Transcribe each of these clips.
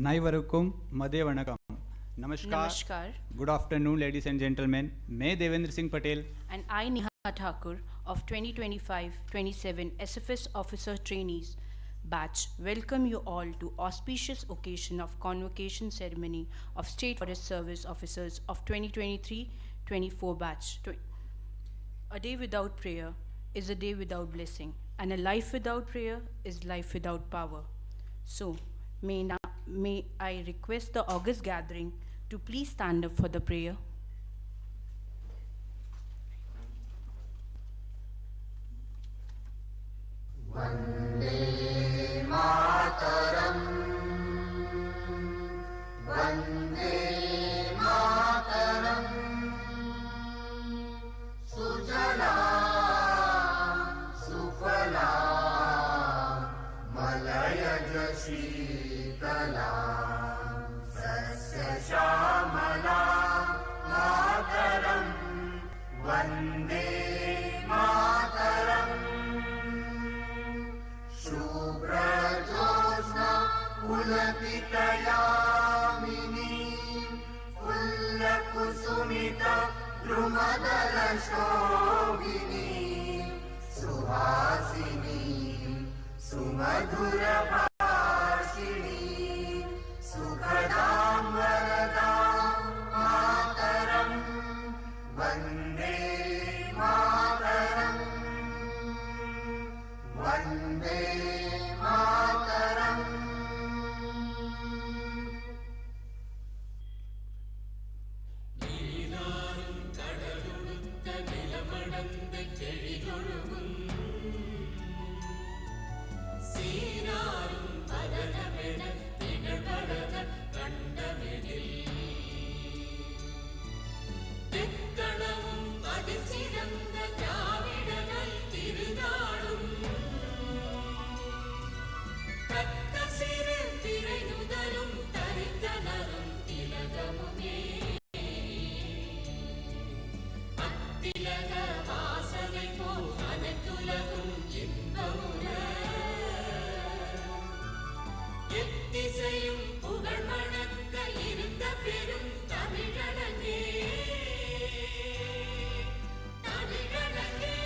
Anaivarukkum Madhe Vanakkam. Namaskar. Good afternoon, ladies and gentlemen. May Devendra Singh Patel And I, Neha Thakur of 2025-27 SFS Officer Trainees batch welcome you all to auspicious occasion of Convocation Ceremony of State Forest Service Officers of 2023-24 batch. A day without prayer is a day without blessing, and a life without prayer is life without power. So, may I request the august gathering to please stand up for the prayer. Vande Mataram, Vande Mataram, Sujala, Sufala, Malayaj Shitala, Sasya Shamala, Mataram, Vande Mataram. Shubrajosna Pulatikayamini Fullakusumita Drumadala Shobhini Suhasini Sumadhura Bhashini Sukhadam Varadam Mataram Vande Mataram Vande Mataram. Neenarum kadaludutha nilamadanda kelidolugum Seenarum padanavena tinalpadada kandavedil Tekkalavum adisiranda dravidanal tirunaalum Kattasiru thirainudarum tharitanarum tilagamume Attilaga vaasavai pol anathulagum imbamula Ettisayum pugal manakka irundha perum Tamilange Tamilange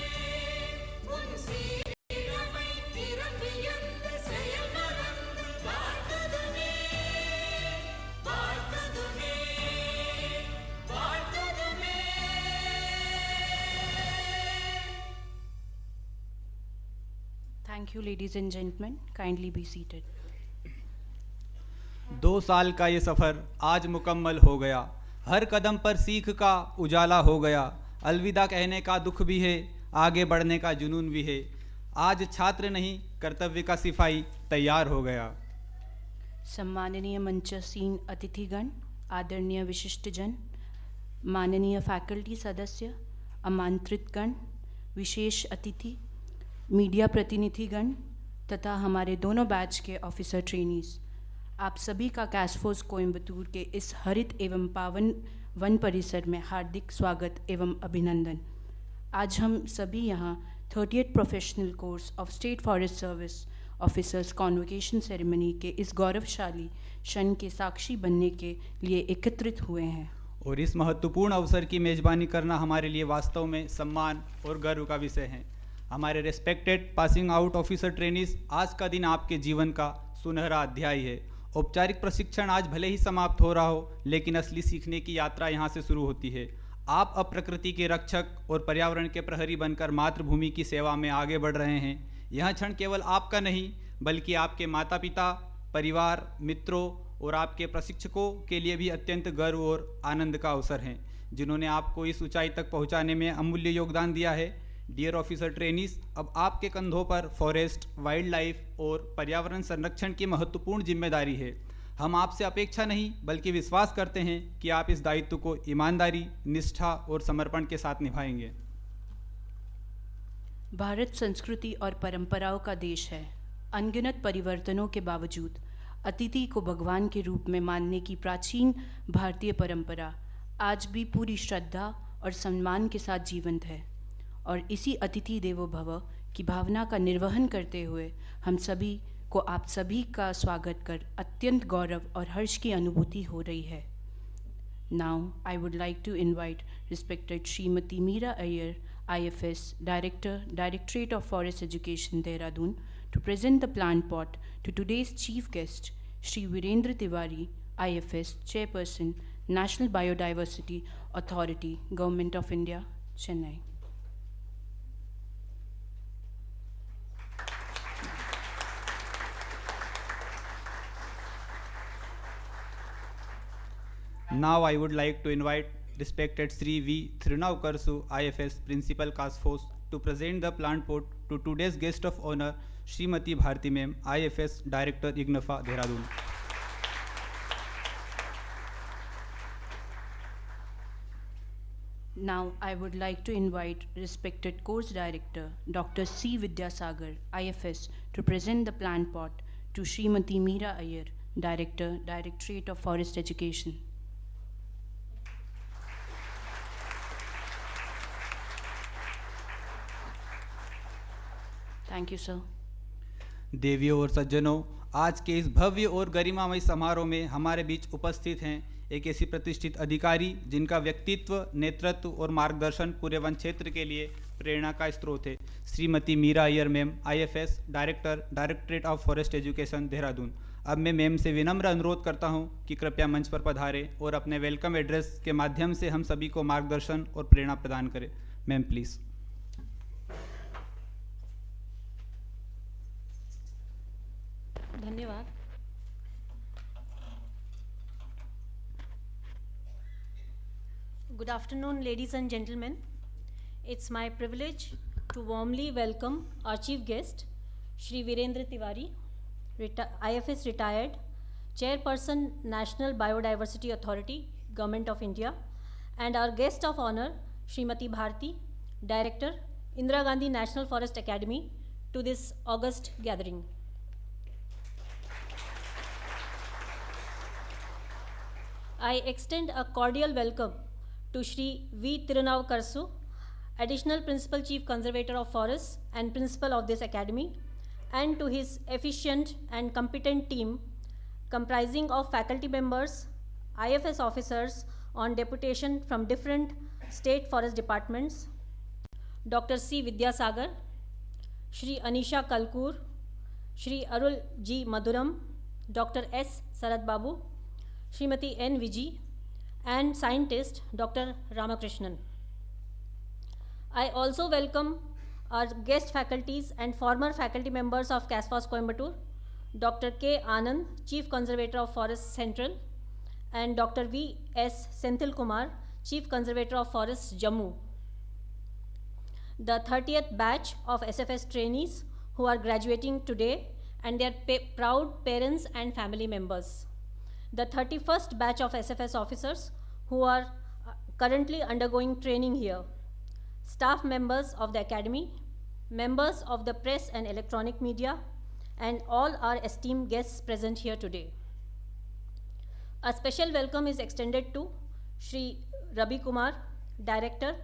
un seeramai thirambiyanda seyal marandu vaazhudume vaazhudume vaazhudume. Thank you, ladies and gentlemen. Kindly be seated. 2 साल का ये सफ़र आज मुकम्मल हो गया। हर कदम पर सीख का उजाला हो गया। अलविदा कहने का दुख भी है, आगे बढ़ने का जुनून भी है। आज छात्र नहीं, कर्तव्य का सिपाही तैयार हो गया। सम्माननीय मंचसीन अतिथिगण, आदरणीय विशिष्टजन, माननीय फैकल्टी सदस्य, आमंत्रितगण, विशेष अतिथि, मीडिया प्रतिनिधिगण तथा हमारे दोनों बैच के ऑफिसर ट्रेनीज, आप सभी का कैसफोस कोयम्बतूर के इस हरित एवं पावन वन परिसर में हार्दिक स्वागत एवं अभिनंदन। आज हम सभी यहाँ 30th professional course of state forest service officers convocation ceremony के इस गौरवशाली क्षण के साक्षी बनने के लिए एकत्रित हुए हैं और इस महत्वपूर्ण अवसर की मेज़बानी करना हमारे लिए वास्तव में सम्मान और गर्व का विषय है। हमारे respected passing out officer trainees, आज का दिन आपके जीवन का सुनहरा अध्याय है। औपचारिक प्रशिक्षण आज भले ही समाप्त हो रहा हो, लेकिन असली सीखने की यात्रा यहाँ से शुरू होती है। आप अब प्रकृति के रक्षक और पर्यावरण के प्रहरी बनकर मातृभूमि की सेवा में आगे बढ़ रहे हैं। यह क्षण केवल आपका नहीं, बल्कि आपके माता पिता, परिवार, मित्रों और आपके प्रशिक्षकों के लिए भी अत्यंत गर्व और आनंद का अवसर है, जिन्होंने आपको इस ऊंचाई तक पहुँचाने में अमूल्य योगदान दिया है। डियर ऑफिसर ट्रेनीज, अब आपके कंधों पर फॉरेस्ट, वाइल्ड लाइफ और पर्यावरण संरक्षण की महत्वपूर्ण जिम्मेदारी है। हम आपसे अपेक्षा नहीं बल्कि विश्वास करते हैं कि आप इस दायित्व को ईमानदारी, निष्ठा और समर्पण के साथ निभाएंगे। भारत संस्कृति और परंपराओं का देश है। अनगिनत परिवर्तनों के बावजूद अतिथि को भगवान के रूप में मानने की प्राचीन भारतीय परंपरा आज भी पूरी श्रद्धा और सम्मान के साथ जीवंत है। और इसी अतिथि देवो भव की भावना का निर्वहन करते हुए हम सभी को आप सभी का स्वागत कर अत्यंत गौरव और हर्ष की अनुभूति हो रही है. Now, I would like to invite respected Srimati Meera Iyer, IFS, Director, Directorate of Forest Education, Dehradun, to present the plant pot to today's chief guest, Shri Virendra Tiwari, IFS, Chairperson, National Biodiversity Authority, Government of India, Chennai. Now I would like to invite respected Sri V. Thirunav Karsu, IFS, Principal CASFOS, to present the plant pot to today's guest of honor, Srimati Bharti Ma'am, IFS, Director, IGNFA, Dehradun. Now, I would like to invite respected Course Director, Dr. C. Vidyasagar, IFS, to present the plant pot to Srimati Meera Iyer, Director, Directorate of Forest Education. Thank you, sir. देवियों और सज्जनों, आज के इस भव्य और गरिमामय समारोह में हमारे बीच उपस्थित हैं एक ऐसी प्रतिष्ठित अधिकारी जिनका व्यक्तित्व, नेतृत्व और मार्गदर्शन पूरे वन क्षेत्र के लिए प्रेरणा का स्रोत है. Shrimati Meera Iyer ma'am, IFS, director, directorate of forest education, Dehradun. अब मैं मैम से विनम्र अनुरोध करता हूं कि कृपया मंच पर पधारें और अपने वेलकम एड्रेस के माध्यम से हम सभी को मार्गदर्शन और प्रेरणा प्रदान करें. Ma'am please. धन्यवाद. Good afternoon, ladies and gentlemen. It's my privilege to warmly welcome our chief guest, Shri Virendra Tiwari, IFS retired, Chairperson, National Biodiversity Authority, Government of India, and our guest of honor, Srimati Bharti, Director, Indira Gandhi National Forest Academy, to this august gathering. I extend a cordial welcome to Shri V. Thirunav Karsu, Additional Principal Chief Conservator of Forests and Principal of this Academy, and to his efficient and competent team comprising of faculty members, IFS officers on deputation from different state forest departments, Dr. C. Vidyasagar, Shri Anisha Kalkur, Shri Arul G. Maduram, Dr. S. Sarat Babu, Srimati N. Viji, and scientist Dr. Ramakrishnan. I also welcome our guest faculties and former faculty members of CASFOS Coimbatore, Dr. K. Anand, Chief Conservator of Forests Central, and Dr. V. S. Senthil Kumar, Chief Conservator of Forests Jammu. The 30th batch of SFS trainees who are graduating today, and their proud parents and family members. The 31st batch of SFS officers who are currently undergoing training here, staff members of the Academy, members of the press and electronic media, and all our esteemed guests present here today. A special welcome is extended to Shri Rabi Kumar, Director,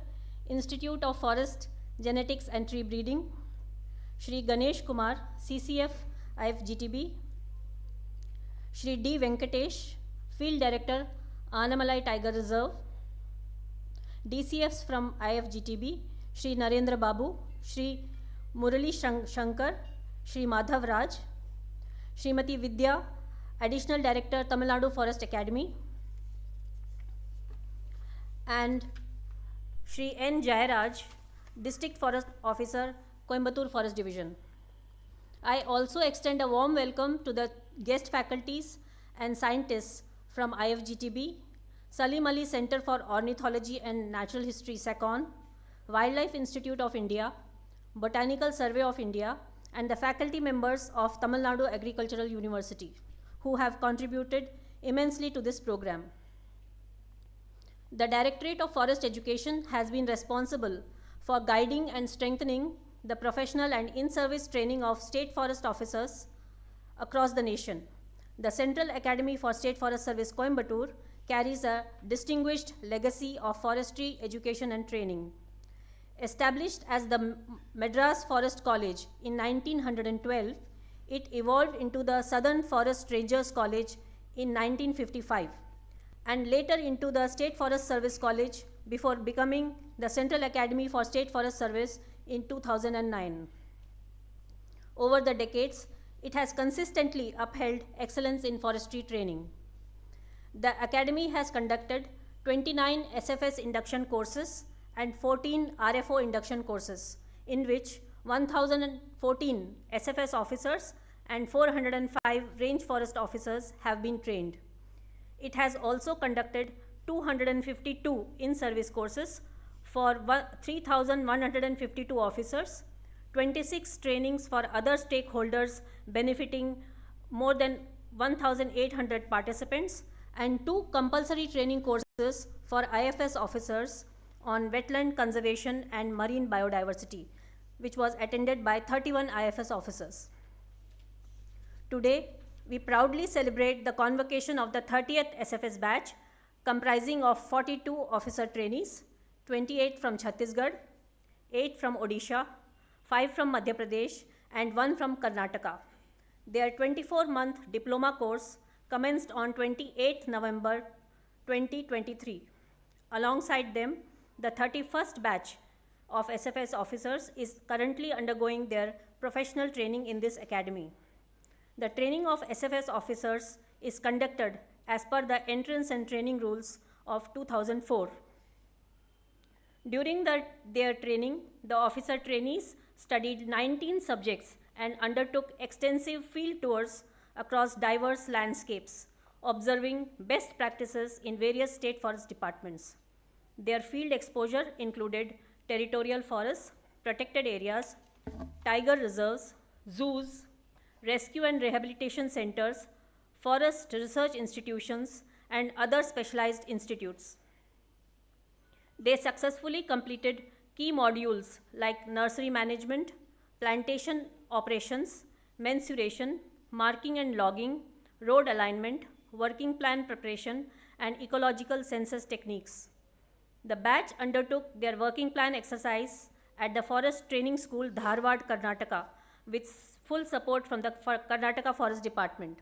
Institute of Forest Genetics and Tree Breeding, Shri Ganesh Kumar, CCF, IFGTB, Shri D. Venkatesh, Field Director, Anamalai Tiger Reserve, DCFs from IFGTB, Shri Narendra Babu, Shri Murali Shankar, Shri Madhav Raj, Srimati Vidya, Additional Director, Tamil Nadu Forest Academy, and Shri N. Jayaraj, District Forest Officer, Coimbatore Forest Division. I also extend a warm welcome to the guest faculties and scientists from IFGTB, Salim Ali Center for Ornithology and Natural History, SACON, Wildlife Institute of India, Botanical Survey of India, and the faculty members of Tamil Nadu Agricultural University, who have contributed immensely to this program. The Directorate of Forest Education has been responsible for guiding and strengthening the professional and in-service training of state forest officers across the nation. The Central Academy for State Forest Service, Coimbatore, carries a distinguished legacy of forestry education and training. Established as the Madras Forest College in 1912, it evolved into the Southern Forest Rangers College in 1955 and later into the State Forest Service College before becoming the Central Academy for State Forest Service in 2009. Over the decades, it has consistently upheld excellence in forestry training. The Academy has conducted 29 SFS induction courses and 14 RFO induction courses, in which 1,014 SFS officers and 405 range forest officers have been trained. It has also conducted 252 in-service courses for 3,152 officers, 26 trainings for other stakeholders benefiting more than 1,800 participants, and 2 compulsory training courses for IFS officers on wetland conservation and marine biodiversity, which was attended by 31 IFS officers. Today, we proudly celebrate the convocation of the 30th SFS batch, comprising of 42 officer trainees, 28 from Chhattisgarh, 8 from Odisha, 5 from Madhya Pradesh, and 1 from Karnataka. Their 24-month diploma course commenced on 28th November 2023. Alongside them, the 31st batch of SFS officers is currently undergoing their professional training in this academy. The training of SFS officers is conducted as per the entrance and training rules of 2004. During their training, the officer trainees studied 19 subjects and undertook extensive field tours across diverse landscapes, observing best practices in various state forest departments. Their field exposure included territorial forests, protected areas, tiger reserves, zoos, rescue and rehabilitation centers, forest research institutions, and other specialized institutes. They successfully completed key modules like nursery management, plantation operations, mensuration, marking and logging, road alignment, working plan preparation, and ecological census techniques. The batch undertook their working plan exercise at the Forest Training School, Dharwad, Karnataka, with full support from the Karnataka Forest Department.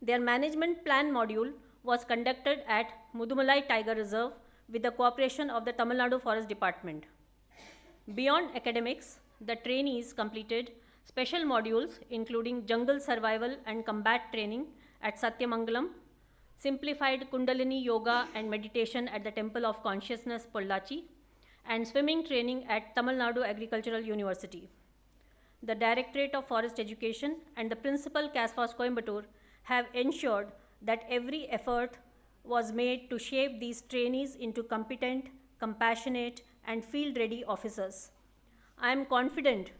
Their management plan module was conducted at Mudumalai Tiger Reserve with the cooperation of the Tamil Nadu Forest Department. Beyond academics, the trainees completed special modules including jungle survival and combat training at Satyamangalam, simplified Kundalini Yoga and meditation at the Temple of Consciousness, Pollachi, and swimming training at Tamil Nadu Agricultural University. The Directorate of Forest Education and the principal CASFOS Coimbatore have ensured that every effort was made to shape these trainees into competent, compassionate, and field-ready officers. I am confident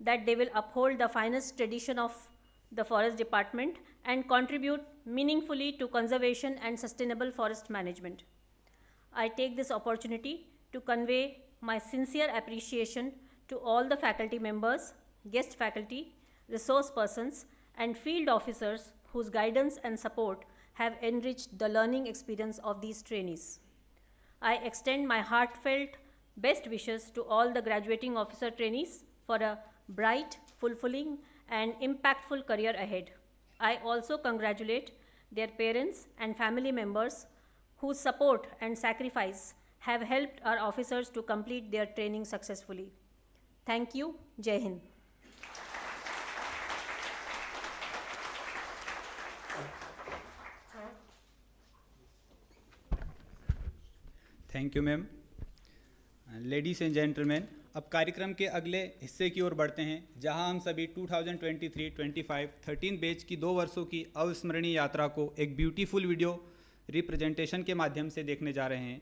that they will uphold the finest tradition of the Forest Department and contribute meaningfully to conservation and sustainable forest management. I take this opportunity to convey my sincere appreciation to all the faculty members, guest faculty, resource persons, and field officers whose guidance and support have enriched the learning experience of these trainees. I extend my heartfelt best wishes to all the graduating officer trainees for a bright, fulfilling, and impactful career ahead. I also congratulate their parents and family members whose support and sacrifice have helped our officers to complete their training successfully. Thank you. Jai Hind. Thank you ma'am. Ladies and gentleman, अब कार्यक्रम के अगले हिस्से की ओर बढ़ते हैं, जहां हम सभी 2023-25 13 बैच की 2 वर्षों की अविस्मरणीय यात्रा को एक ब्यूटीफुल वीडियो रिप्रेजेंटेशन के माध्यम से देखने जा रहे हैं।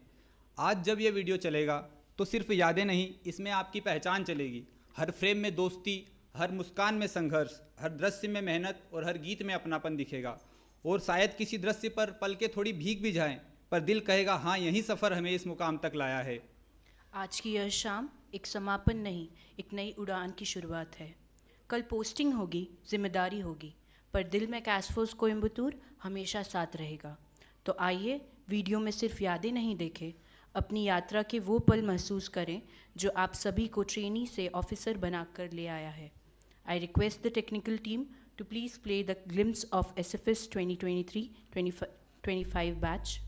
आज जब ये वीडियो चलेगा तो सिर्फ यादें नहीं, इसमें आपकी पहचान चलेगी। हर फ्रेम में दोस्ती, हर मुस्कान में संघर्ष, हर दृश्य में मेहनत और हर गीत में अपनापन दिखेगा। और शायद किसी दृश्य पर पलकें थोड़ी भीग भी जाएं, पर दिल कहेगा हाँ, यही सफ़र हमें इस मुकाम तक लाया है। आज की यह शाम एक समापन नहीं, एक नई उड़ान की शुरुआत है। कल पोस्टिंग होगी, जिम्मेदारी होगी, पर दिल में कैसफोस कोयम्बतूर हमेशा साथ रहेगा। तो आइए वीडियो में सिर्फ यादें नहीं देखें, अपनी यात्रा के वो पल महसूस करें जो आप सभी को ट्रेनी से ऑफिसर बनाकर ले आया है। I request the technical team to please play the glimpse of SFS 2023-25 batch.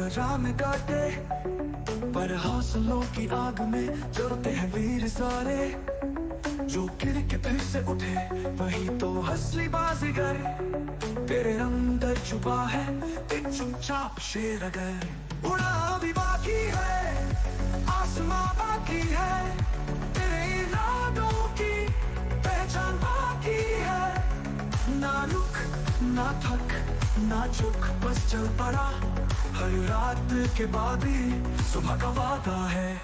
राह में काटे, पर हौसलों की आग में जलते हैं वीर सारे। जो गिर के फिर से उठे वही तो असली बाजीगर, तेरे अंदर छुपा है एक चुपचाप शेर। अगर उड़ा भी बाकी है, आसमां बाकी है, तेरे इरादों की पहचान बाकी है। ना रुक ना थक ना झुक, बस चल पड़ा, हर रात के बाद ही सुबह का वादा है।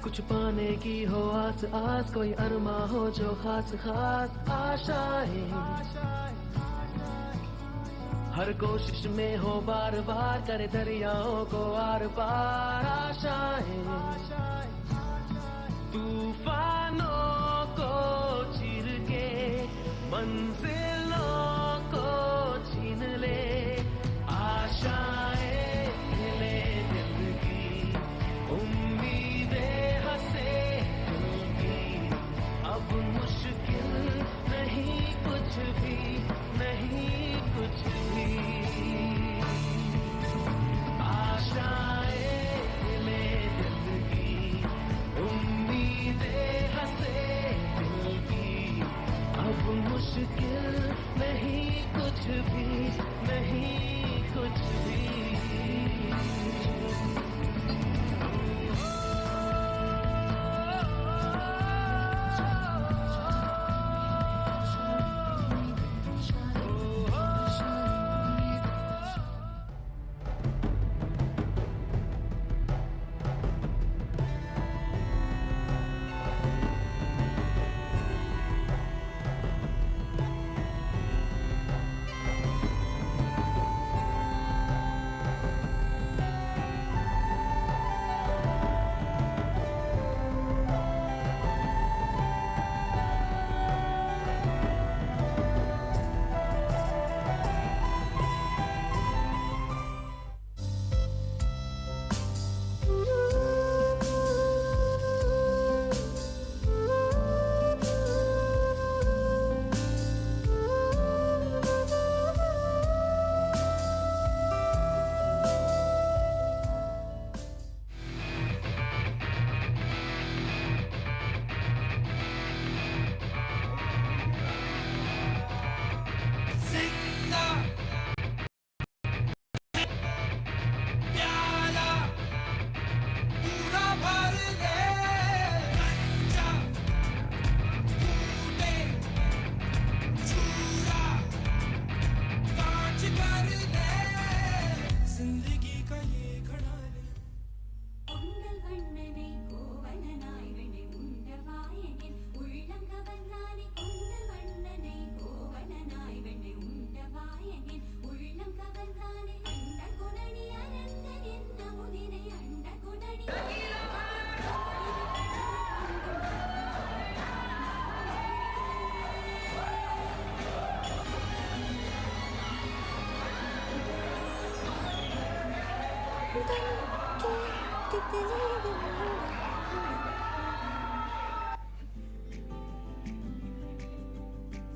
कुछ पाने की हो आस आस, कोई अरमा हो जो खास खास आशाएं। हर कोशिश में हो बार बार, करे दरियाओं को आर पार आशाएं। तूफानों को चीर के मंजिलों को छीन ले, आशाएं ले दिल की, उम्मीदें हंसे दिल की। अब मुश्किल नहीं कुछ भी, नहीं कुछ भी। आशाएं ले दिल की, उम्मीदें हंसे दिल की। अब मुश्किल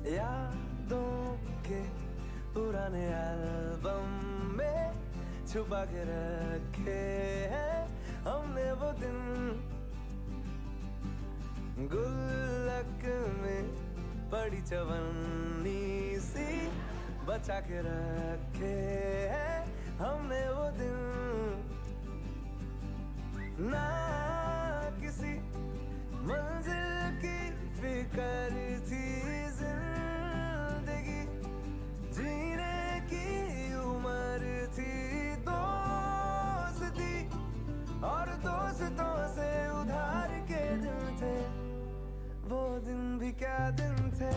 यादों के पुराने एल्बम में छुपा के रखे हैं हमने वो दिन, गुल्लक में बड़ी चवन्नी सी बचा के रखे हैं हमने वो दिन, ना किसी मंजिल की फिक्र थी, जिंदगी जीने की उम्र थी, दोस्ती और दोस्तों से उधार के दिन थे, वो दिन भी क्या दिन थे,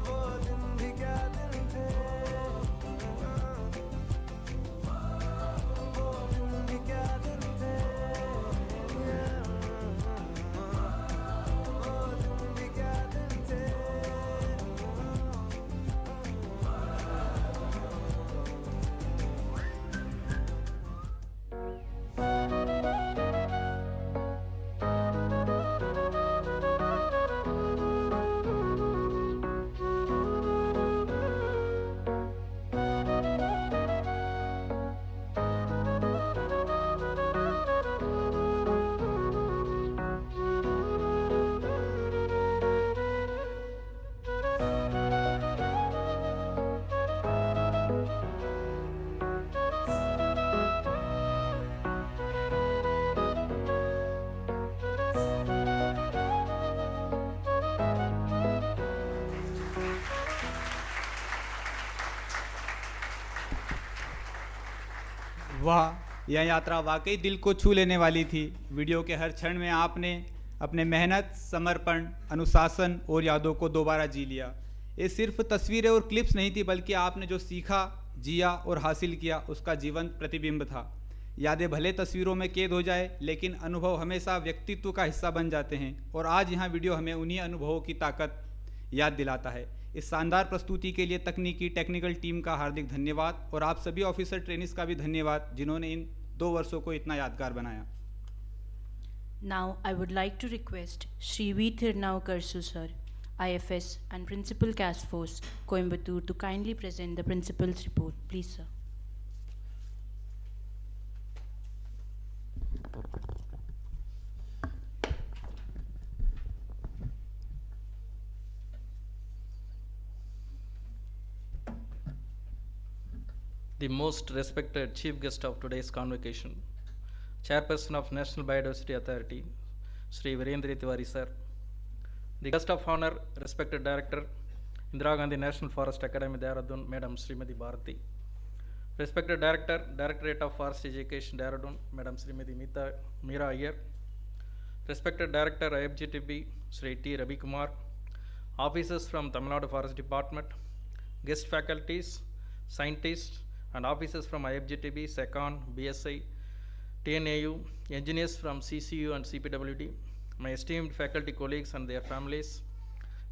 वो दिन भी क्या दिन थे, वो दिन भी क्या दिन थे, वो दिन भी क्या दिन थे। वाह, यह यात्रा वाकई दिल को छू लेने वाली थी। वीडियो के हर क्षण में आपने अपने मेहनत, समर्पण, अनुशासन और यादों को दोबारा जी लिया। ये सिर्फ तस्वीरें और क्लिप्स नहीं थी, बल्कि आपने जो सीखा, जिया और हासिल किया उसका जीवंत प्रतिबिंब था। यादें भले तस्वीरों में कैद हो जाए, लेकिन अनुभव हमेशा व्यक्तित्व का हिस्सा बन जाते हैं, और आज यहाँ वीडियो हमें उन्हीं अनुभवों की ताकत याद दिलाता है। इस शानदार प्रस्तुति के लिए तकनीकी टेक्निकल टीम का हार्दिक धन्यवाद, और आप सभी ऑफिसर ट्रेनीज का भी धन्यवाद जिन्होंने इन 2 वर्षों को इतना यादगार बनाया। Now I would like to request Shri V. Tirunavkarsu sir, IFS and Principal CASFOS, Coimbatore, to kindly present the Principal's report. Please, sir. The most respected chief guest of today's convocation, Chairperson of National Biodiversity Authority, Sri Virendra Tiwari sir, the guest of honor, respected Director, Indira Gandhi National Forest Academy, Dehradun, Madam Srimati Bharati, respected Director, Directorate of Forest Education, Dehradun, Madam Srimati Meera Iyer, respected Director, IFGTB, Sri T. Ravi Kumar, officers from Tamil Nadu Forest Department, guest faculties, scientists, and officers from IFGTB, SECON, BSI, TNAU, engineers from CCU and CPWD, my esteemed faculty colleagues and their families,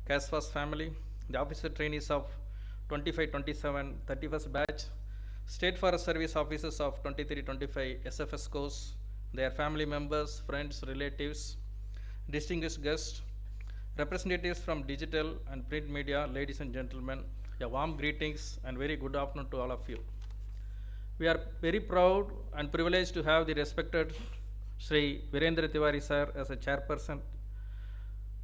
CASFOS family, the officer trainees of 25-27 31st batch, State Forest Service officers of 23-25 SFS course, their family members, friends, relatives, distinguished guests, representatives from digital and print media, ladies and gentlemen, a warm greetings and very good afternoon to all of you. We are very proud and privileged to have the respected Sri Virendra Tiwari sir as a chairperson,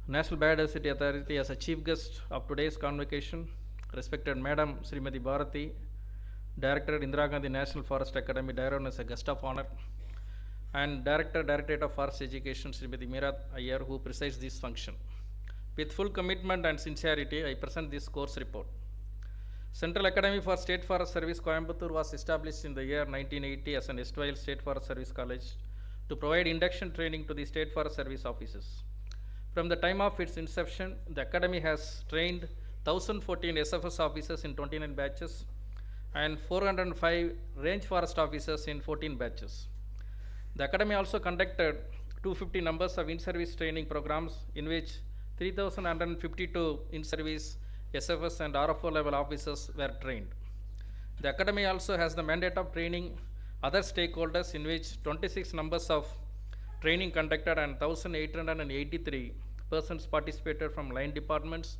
National Biodiversity Authority as a chief guest of today's convocation, respected Madam Srimati Bharati, Director, Indira Gandhi National Forest Academy, Dehradun as a guest of honor, and Director, Directorate of Forest Education, Srimati Meera Iyer, who presides this function. With full commitment and sincerity, I present this course report. Central Academy for State Forest Service, Coimbatore, was established in the year 1980 as an erstwhile State Forest Service College to provide induction training to the State Forest Service officers. From the time of its inception, the Academy has trained 1,014 SFS officers in 29 batches and 405 range forest officers in 14 batches. The Academy also conducted 250 numbers of in-service training programs, in which 3,152 in-service SFS and RFO level officers were trained. The Academy also has the mandate of training other stakeholders, in which 26 numbers of training conducted and 1,883 persons participated from line departments,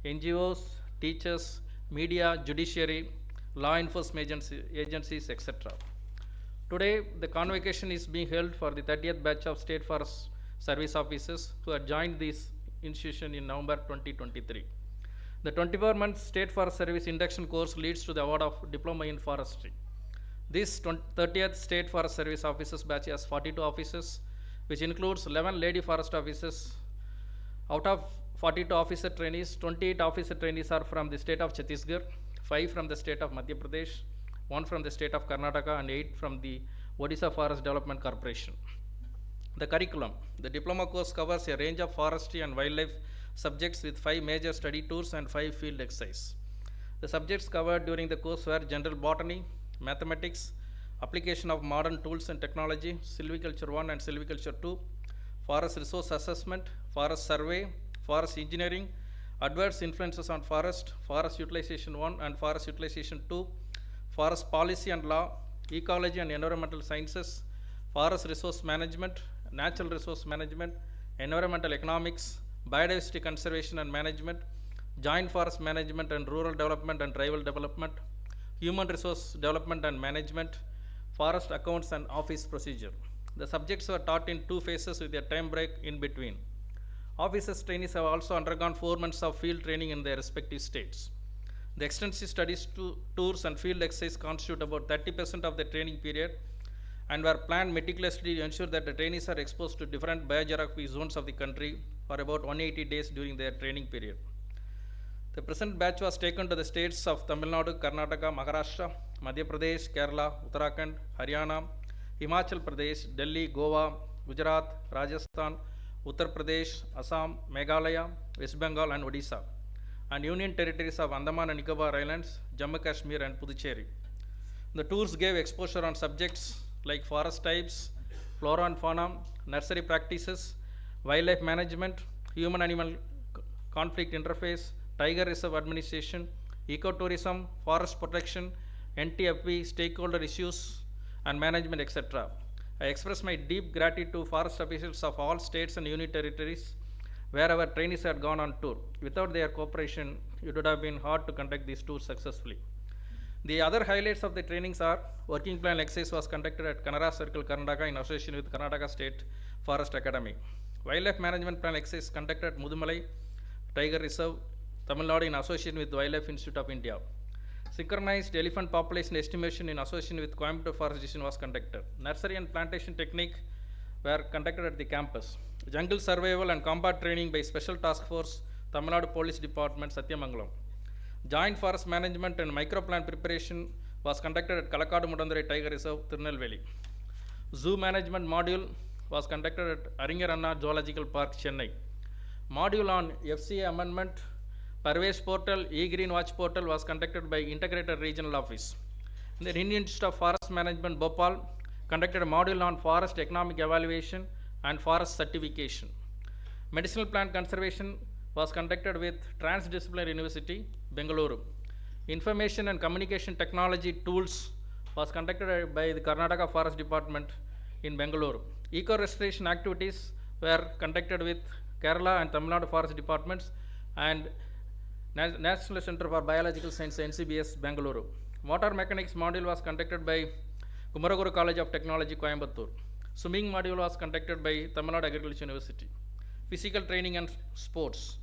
NGOs, teachers, media, judiciary, law enforcement agencies, etc. Today, the convocation is being held for the 30th batch of State Forest Service officers who had joined this institution in November 2023. The 24-month State Forest Service induction course leads to the award of Diploma in Forestry. This 30th State Forest Service officers batch has 42 officers, which includes 11 lady forest officers. Out of 42 officer trainees, 28 officer trainees are from the state of Chhattisgarh, 5 from the state of Madhya Pradesh, 1 from the state of Karnataka, and 8 from the Odisha Forest Development Corporation. The curriculum. The diploma course covers a range of forestry and wildlife subjects with 5 major study tours and 5 field exercises. The subjects covered during the course were general botany, mathematics, application of modern tools and technology, silviculture 1 and silviculture 2, forest resource assessment, forest survey, forest engineering, adverse influences on forest, forest utilization 1 and forest utilization 2, forest policy and law, ecology and environmental sciences, forest resource management, natural resource management, environmental economics, biodiversity conservation and management, joint forest management and rural development and tribal development, human resource development and management, forest accounts and office procedure. The subjects were taught in 2 phases with a time break in between. Officers trainees have also undergone 4 months of field training in their respective states. The extensive studies, tours and field exercise constitute about 30% of the training period and were planned meticulously to ensure that the trainees are exposed to different biogeographic zones of the country for about 180 days during their training period. The present batch was taken to the states of Tamil Nadu, Karnataka, Maharashtra, Madhya Pradesh, Kerala, Uttarakhand, Haryana, Himachal Pradesh, Delhi, Goa, Gujarat, Rajasthan, Uttar Pradesh, Assam, Meghalaya, West Bengal and Odisha, and Union Territories of Andaman and Nicobar Islands, Jammu Kashmir and Puducherry. The tours gave exposure on subjects like forest types, flora and fauna, nursery practices, wildlife management, human-animal conflict interface, tiger reserve administration, ecotourism, forest protection, NTFP, stakeholder issues and management, etc. I express my deep gratitude to forest officials of all states and union territories where our trainees had gone on tour. Without their cooperation, it would have been hard to conduct these tours successfully. The other highlights of the trainings are working plan exercise was conducted at Kannada Circle, Karnataka in association with Karnataka State Forest Academy. Wildlife management plan exercise conducted at Mudumalai Tiger Reserve, Tamil Nadu in association with Wildlife Institute of India. Synchronized elephant population estimation in association with Coimbatore Forest Division was conducted. Nursery and plantation technique were conducted at the campus. Jungle survival and combat training by Special Task Force, Tamil Nadu Police Department, Satyamangalam. Joint forest management and microplan preparation was conducted at Kalakadu Mudandarai Tiger Reserve, Tirunelveli. Zoo management module was conducted at Aringer Anna Zoological Park, Chennai. Module on FCA amendment, Parvez portal, E-Green Watch portal was conducted by Integrated Regional Office. The Indian Institute of Forest Management, Bhopal, conducted a module on forest economic evaluation and forest certification. Medicinal plant conservation was conducted with Transdisciplinary University, Bengaluru. Information and communication technology tools was conducted by the Karnataka Forest Department in Bengaluru. Eco-restoration activities were conducted with Kerala and Tamil Nadu Forest Departments and National Center for Biological Science, NCBS, Bengaluru. Water mechanics module was conducted by Kumaraguru College of Technology, Coimbatore. Swimming module was conducted by Tamil Nadu Agriculture University. Physical training and sports.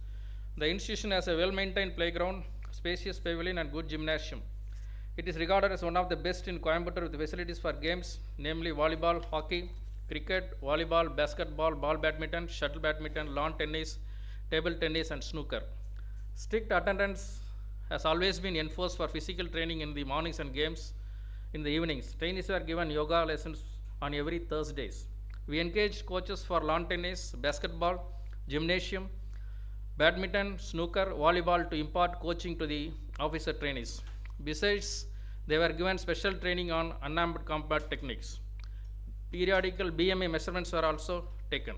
The institution has a well-maintained playground, spacious pavilion and good gymnasium. It is regarded as one of the best in Coimbatore with facilities for games, namely volleyball, hockey, cricket, volleyball, basketball, ball badminton, shuttle badminton, lawn tennis, table tennis and snooker. Strict attendance has always been enforced for physical training in the mornings and games in the evenings. Trainees are given yoga lessons on every Thursdays. We engaged coaches for lawn tennis, basketball, gymnasium, badminton, snooker, volleyball to impart coaching to the officer trainees. Besides, they were given special training on unarmed combat techniques. Periodical BMI measurements were also taken.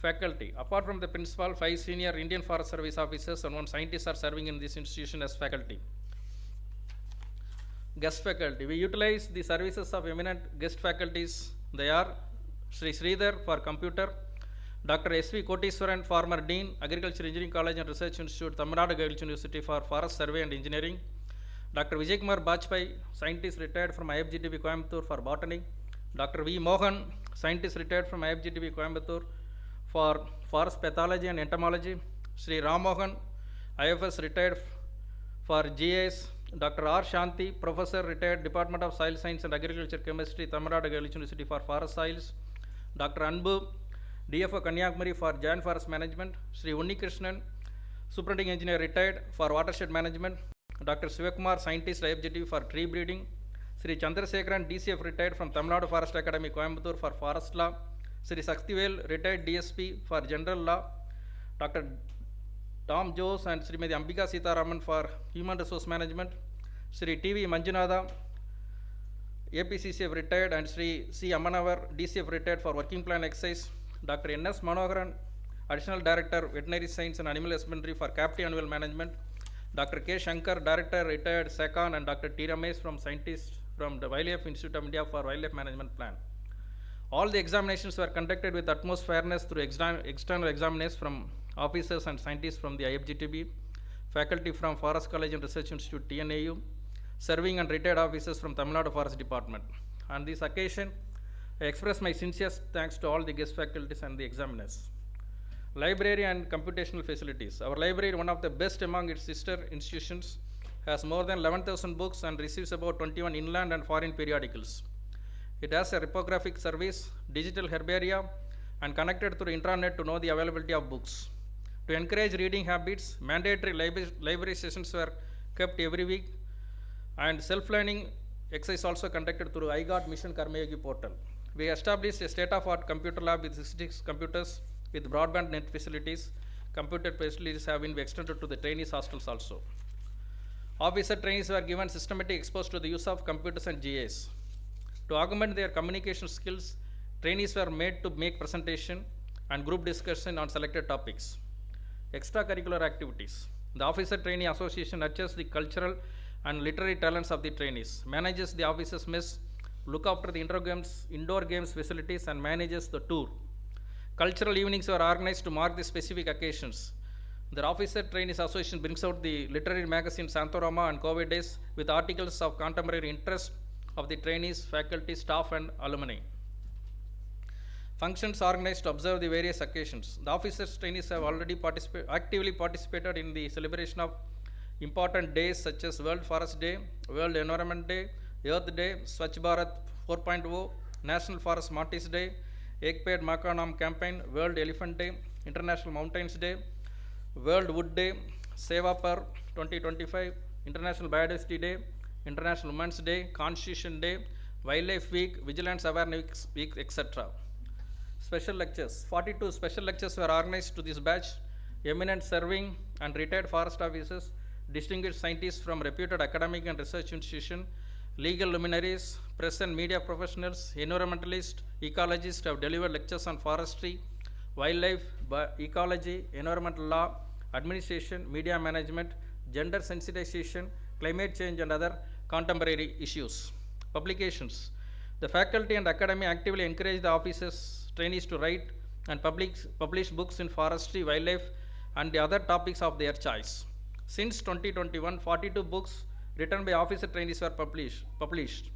Faculty. Apart from the principal, 5 senior Indian Forest Service officers and 1 scientist are serving in this institution as faculty. guest faculty. We utilize the services of eminent guest faculties. They are Sri Sridhar for computer, Dr. S.V. Koteswaran, former Dean, Agriculture Engineering College and Research Institute, Tamil Nadu Agriculture University for Forest Survey and Engineering, Dr. Vijay Kumar Bajpai, scientist retired from IFGTB Coimbatore for botany, Dr. V. Mohan, scientist retired from IFGTB Coimbatore for forest pathology and entomology, Sri Ram Mohan, IFS retired for GIS, Dr. R. Shanti, professor retired Department of Soil Science and Agriculture Chemistry, Tamil Nadu Agriculture University for forest soils, Dr. Anbu, DFO Kanyakumari for Giant Forest Management, Sri Unnikrishnan, Superintending Engineer retired for Watershed Management, Dr. Sivakumar, Scientist IFGTV for Tree Breeding, Sri Chandrasekharan, DCF retired from Tamil Nadu Forest Academy, Coimbatore for Forest Law, Sri Saktivel, retired DSP for General Law, Dr. Tom Jose and Srimati Ambika Sitaraman for Human Resource Management, Sri TV Manjunatha, APCCF retired, and Sri C. Amanavar, DCF retired for Working Plan Exercise, Dr. N.S. Manoharan, Additional Director, Veterinary Science and Animal Husbandry for Captive Annual Management, Dr. K. Shankar, Director, retired SACON, and Dr. T. Ramesh from Scientist from the Wildlife Institute of India for Wildlife Management Plan. All the examinations were conducted with utmost fairness through external examinations from officers and scientists from the IFGTB, faculty from Forest College and Research Institute TNAU, serving and retired officers from Tamil Nadu Forest Department. On this occasion, I express my sincere thanks to all the guest faculties and the examiners. Library and computational facilities. Our library, one of the best among its sister institutions, has more than 11,000 books and receives about 21 inland and foreign periodicals. It has a reprographic service, digital herbaria, and connected through intranet to know the availability of books. To encourage reading habits, mandatory library sessions were kept every week, and self-learning exercise also conducted through iGot Mission Karmayogi portal. We established a state-of-art computer lab with 66 computers with broadband net facilities. Computer facilities have been extended to the trainees hostels also. Officer trainees were given systematic exposure to the use of computers and GIS. To augment their communication skills, trainees were made to make presentation and group discussion on selected topics. Extracurricular activities. The Officer Trainee Association nurtures the cultural and literary talents of the trainees, manages the officers' mess, look after the indoor games facilities, and manages the tour. Cultural evenings were organized to mark the specific occasions. The Officer Trainees Association brings out the literary magazine Santorama and COVID Days with articles of contemporary interest of the trainees, faculty, staff, and alumni. Functions organized to observe the various occasions. The officers trainees have already actively participated in the celebration of important days such as World Forest Day, World Environment Day, Earth Day, Swachh Bharat 4.0, National Forest Martyrs Day, Ek Ped Maa Naam Campaign, World Elephant Day, International Mountains Day, World Wood Day, Seva Per 2025, International Biodiversity Day, International Women's Day, Constitution Day, Wildlife Week, Vigilance Awareness Week, etc. Special lectures. 42 special lectures were organized to this batch. Eminent serving and retired forest officers, distinguished scientists from reputed academic and research institutions, legal luminaries, press and media professionals, environmentalists, ecologists have delivered lectures on forestry, wildlife, ecology, environmental law, administration, media management, gender sensitization, climate change, and other contemporary issues. Publications. The faculty and academy actively encourage the officers, trainees to write and publish books in forestry, wildlife, and the other topics of their choice. Since 2021, 42 books written by officer trainees were published.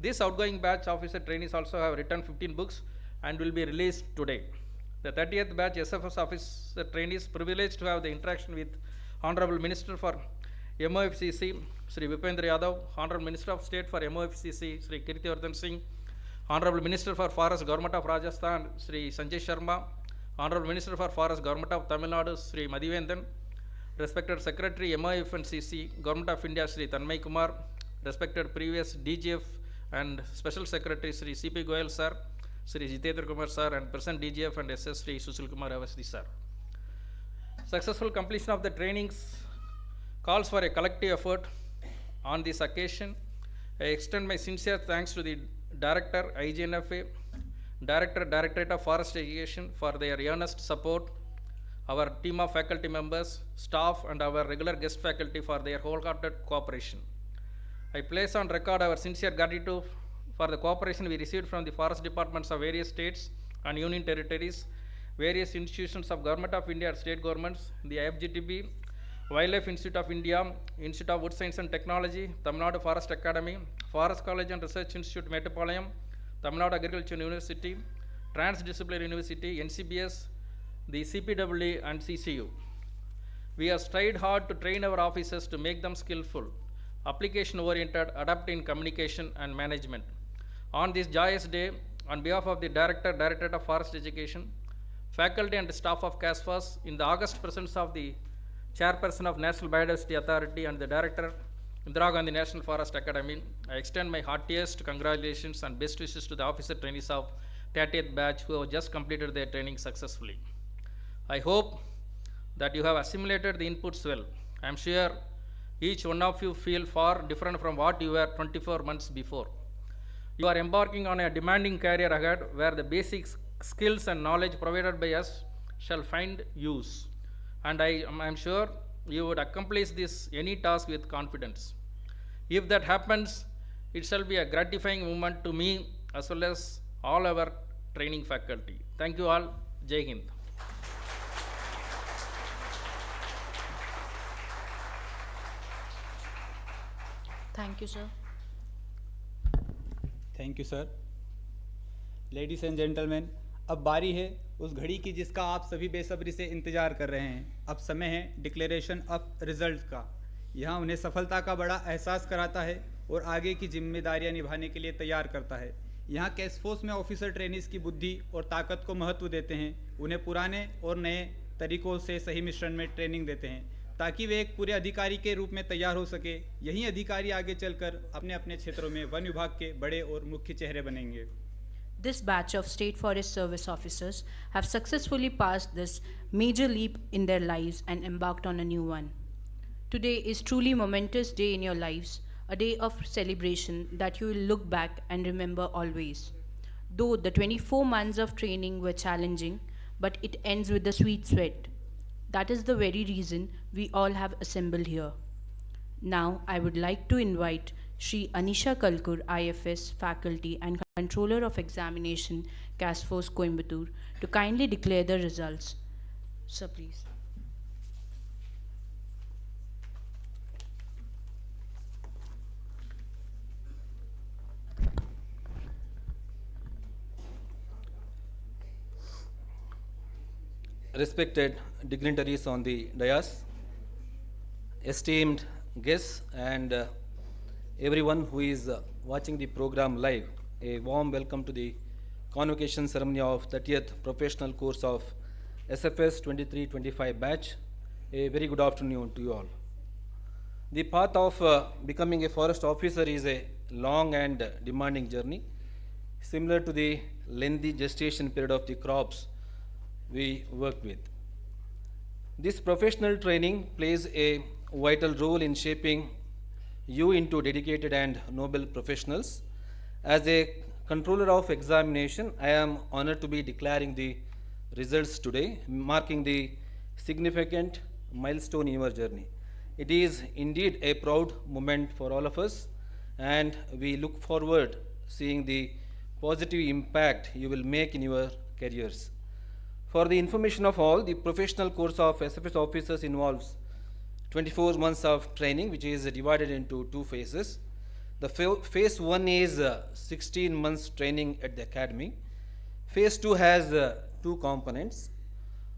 This outgoing batch officer trainees also have written 15 books and will be released today. The 30th batch SFS officer trainees privileged to have the interaction with Honorable Minister for MOFCC, Sri Vipendra Yadav, Honorable Minister of State for MOFCC, Sri Kirtivardhan Singh, Honorable Minister for Forest, Government of Rajasthan, Sri Sanjay Sharma, Honorable Minister for Forest, Government of Tamil Nadu, Sri Madhivendan, respected Secretary MOF and CC, Government of India, Sri Tanmay Kumar, respected previous DGF and Special Secretary Sri CP Goyal Sir, Sri Jitendra Kumar Sir, and present DGF and SS Sri Sushil Kumar Avasthi Sir. Successful completion of the trainings calls for a collective effort. On this occasion, I extend my sincere thanks to the Director, IGNFA, Director, Directorate of Forest Education for their earnest support, our team of faculty members, staff, and our regular guest faculty for their wholehearted cooperation. I place on record our sincere gratitude for the cooperation we received from the forest departments of various states and union territories, various institutions of Government of India and state governments, the IFGTB, Wildlife Institute of India, Institute of Wood Science and Technology, Tamil Nadu Forest Academy, Forest College and Research Institute, Mettupalayam, Tamil Nadu Agriculture University, Transdisciplinary University, NCBS, the CPEE and CCU. We have strived hard to train our officers to make them skillful, application-oriented, adept in communication and management. On this joyous day, on behalf of the Directorate of Forest Education, faculty and staff of CASFOS, in the august presence of the Chairperson of National Biodiversity Authority and the Director, Indira Gandhi National Forest Academy, I extend my heartiest congratulations and best wishes to the officer trainees of 30th batch who have just completed their training successfully. I hope that you have assimilated the inputs well. I am sure each one of you feel far different from what you were 24 months before. You are embarking on a demanding career ahead where the basic skills and knowledge provided by us shall find use. And I am sure you would accomplish any task with confidence. If that happens, it shall be a gratifying moment to me as well as all our training faculty. Thank you all. Jai Hind. Thank you, sir. Thank you sir. Ladies and gentleman, अब बारी है उस घड़ी की जिसका आप सभी बेसब्री से इंतज़ार कर रहे हैं। अब समय है डिक्लेरेशन ऑफ रिजल्ट का। यहाँ उन्हें सफलता का बड़ा एहसास कराता है और आगे की जिम्मेदारियाँ निभाने के लिए तैयार करता है। यहाँ कैसफोस में ऑफिसर ट्रेनीज़ की बुद्धि और ताकत को महत्व देते हैं, उन्हें पुराने और नए तरीक़ों से सही मिश्रण में ट्रेनिंग देते हैं ताकि वे एक पूरे अधिकारी के रूप में तैयार हो सके। यही अधिकारी आगे चलकर अपने अपने क्षेत्रों में वन विभाग के बड़े और मुख्य चेहरे बनेंगे। This batch of State Forest Service officers have successfully passed this major leap in their lives and embarked on a new one. Today is truly momentous day in your lives, a day of celebration that you will look back and remember always. Though the 24 months of training were challenging, but it ends with a sweet sweat. That is the very reason we all have assembled here. Now I would like to invite Shri Anisha Kalkur, IFS Faculty and Controller of Examination, CASFOS Coimbatore, to kindly declare the results. Sir, please. Respected dignitaries on the dais, esteemed guests, and everyone who is watching the program live, a warm welcome to the convocation ceremony of 30th professional course of SFS 23-25 batch. A very good afternoon to you all. The path of becoming a forest officer is a long and demanding journey, similar to the lengthy gestation period of the crops we work with. This professional training plays a vital role in shaping you into dedicated and noble professionals. As a controller of examination, I am honored to be declaring the results today, marking the significant milestone in your journey. It is indeed a proud moment for all of us, and we look forward seeing the positive impact you will make in your careers. For the information of all, the professional course of SFS officers involves 24 months of training, which is divided into two phases. The phase 1 is 16 months training at the academy. Phase 2 has two components.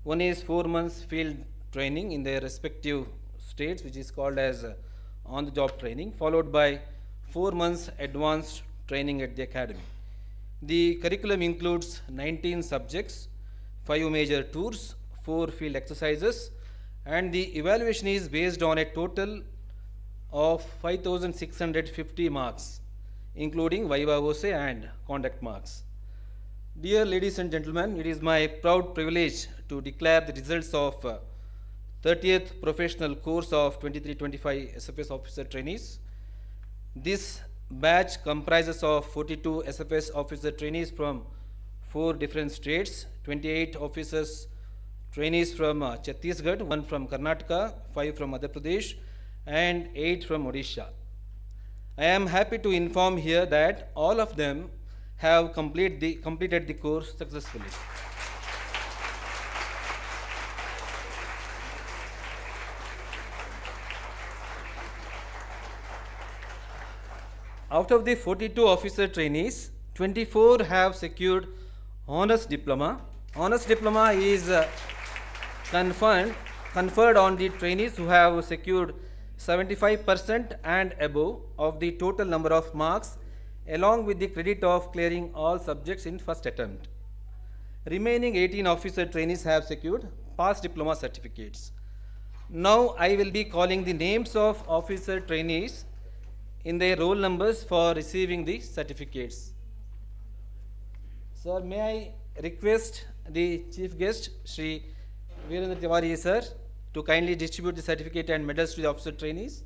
One is 4 months field training in their respective states, which is called as on-the-job training, followed by 4 months advanced training at the academy. The curriculum includes 19 subjects, 5 major tours, 4 field exercises, and the evaluation is based on a total of 5,650 marks, including Viva Voce and conduct marks. Dear ladies and gentlemen, it is my proud privilege to declare the results of 30th professional course of 23-25 SFS officer trainees. This batch comprises of 42 SFS officer trainees from 4 different states, 28 officers trainees from Chhattisgarh, 1 from Karnataka, 5 from Madhya Pradesh, and 8 from Odisha. I am happy to inform here that all of them have completed the course successfully. Out of the 42 officer trainees, 24 have secured honors diploma. Honors diploma is conferred on the trainees who have secured 75% and above of the total number of marks, along with the credit of clearing all subjects in first attempt. Remaining 18 officer trainees have secured past diploma certificates. Now I will be calling the names of officer trainees in their roll numbers for receiving the certificates. Sir, may I request the chief guest, Shri Virendra Tiwari sir, to kindly distribute the certificate and medals to the officer trainees.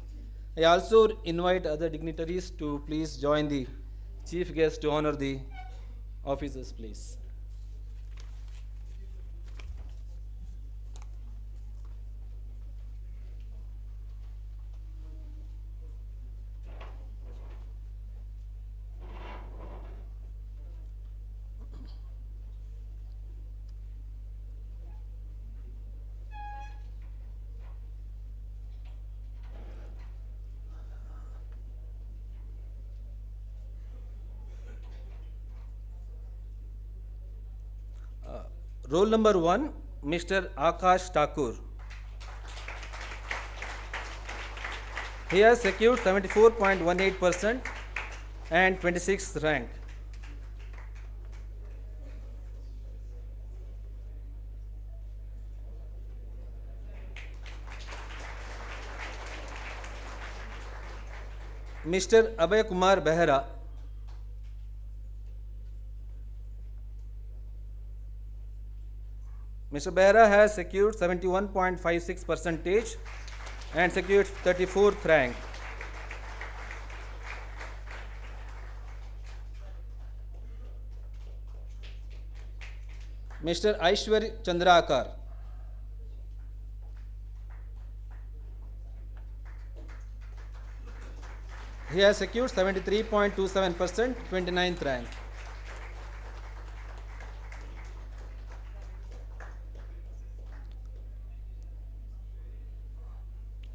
I also invite other dignitaries to please join the chief guest to honor the officers, please. Roll number 1, Mr. Akash Thakur. He has secured 74.18% and 26th rank. Mr. Abhay Kumar Behera. Mr. Behera has secured 71.56% and secured 34th rank. Mr. Aishwar Chandrakar. He has secured 73.27%, 29th rank.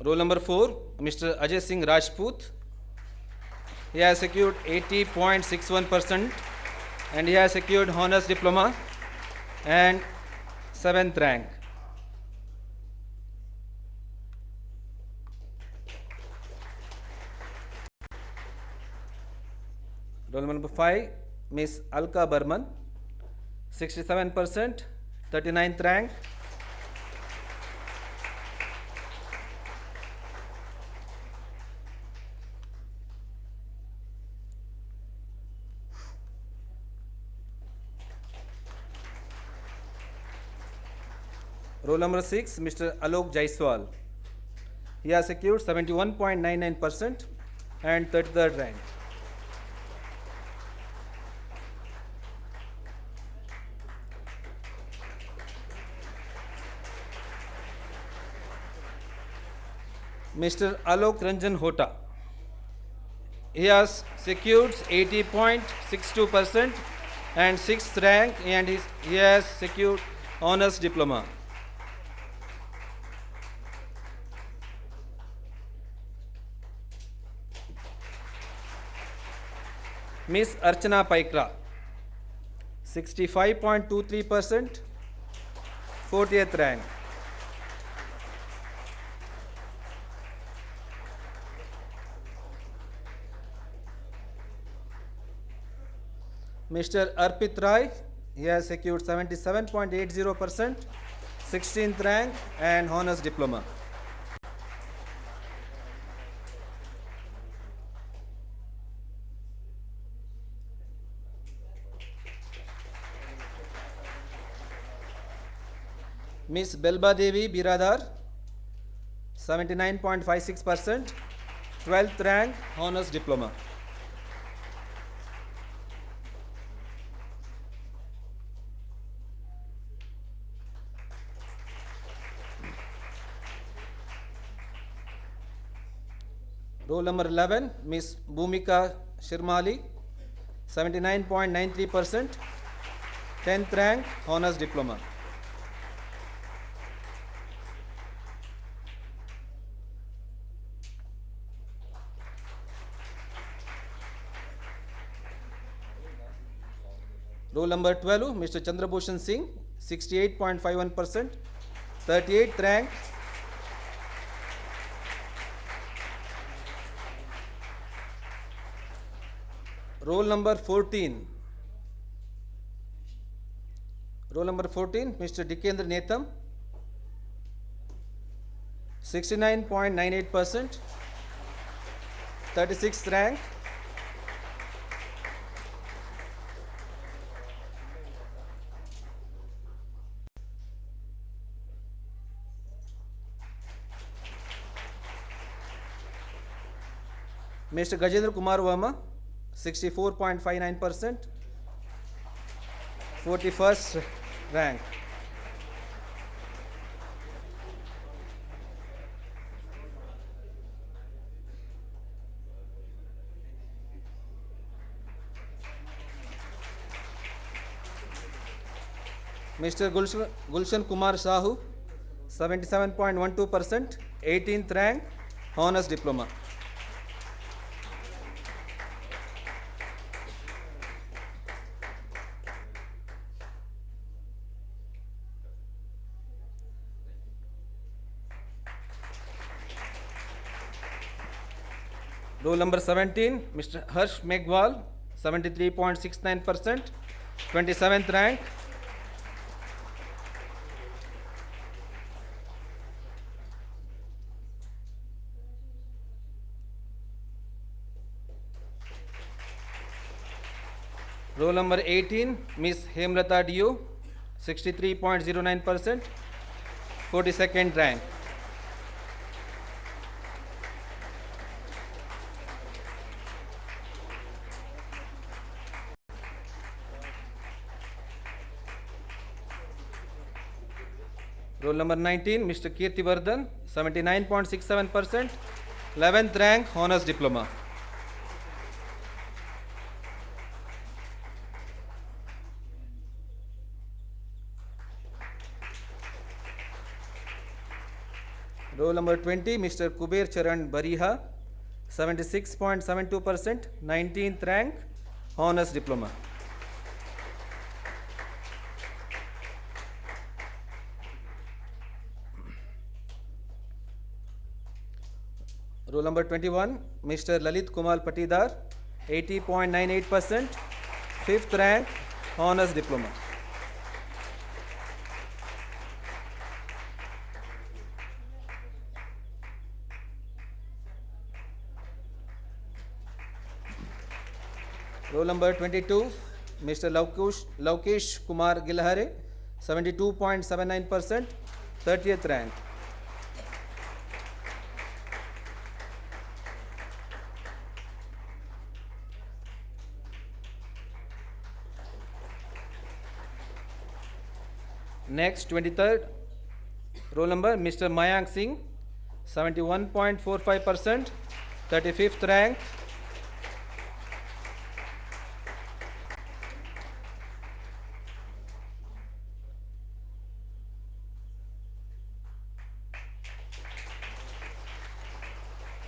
Roll number 4, Mr. Ajay Singh Rajput. He has secured 80.61% and he has secured honors diploma and 7th rank. Roll number 5, Miss Alka Burman, 67%, 39th rank. Roll number 6, Mr. Alok Jaiswal. He has secured 71.99% and 33rd rank. Mr. Alok Ranjan Hota. He has secured 80.62% and 6th rank, and he has secured honors diploma. Miss Archana Paikra, 65.23%, 40th rank. Mr. Arpit Rai, he has secured 77.80%, 16th rank and honors diploma. Miss Belba Devi Biradar, 79.56%, 12th rank, honors diploma. Roll number 11, Miss Bhumika Shirmali, 79.93%, 10th rank, honors diploma. Roll number 12, Mr. Chandrabhushan Singh, 68.51%, 38th rank. Roll number 14. Roll number 14, Mr. Dikendra Netham, 69.98%, 36th rank. Mr. Gajendra Kumar Verma, 64.59%, 41st rank. Mr. Gulshan Kumar Sahu, 77.12%, 18th rank, honors diploma. Roll number 17, Mr. Harsh Meghwal, 73.69%, 27th rank. Roll number 18, Miss Hemlata Dio, 63.09%, 42nd rank. Roll number 19, Mr. Kirti Vardhan, 79.67%, 11th rank, honors diploma. Roll number 20, Mr. Kuber Charan Bariha, 76.72%, 19th rank, honors diploma. Roll number 21, Mr. Lalit Kumar Patidar, 80.98%, 5th rank, honors diploma. Roll number 22, Mr. Laukesh Kumar Gilhare, 72.79%, 30th rank. Next, 23rd, roll number, Mr. Mayank Singh, 71.45%, 35th rank.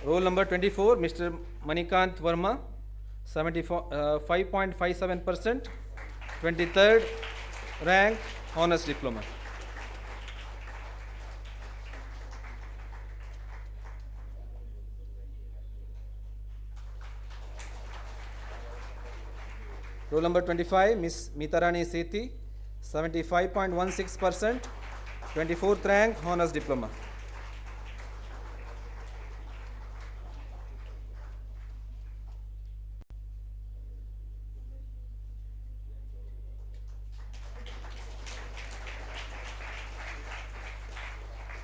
Roll number 24, Mr. Manikant Verma, 5.57%, 23rd rank, honors diploma. Roll number 25, Miss Mitarani Sethi, 75.16%, 24th rank, honors diploma.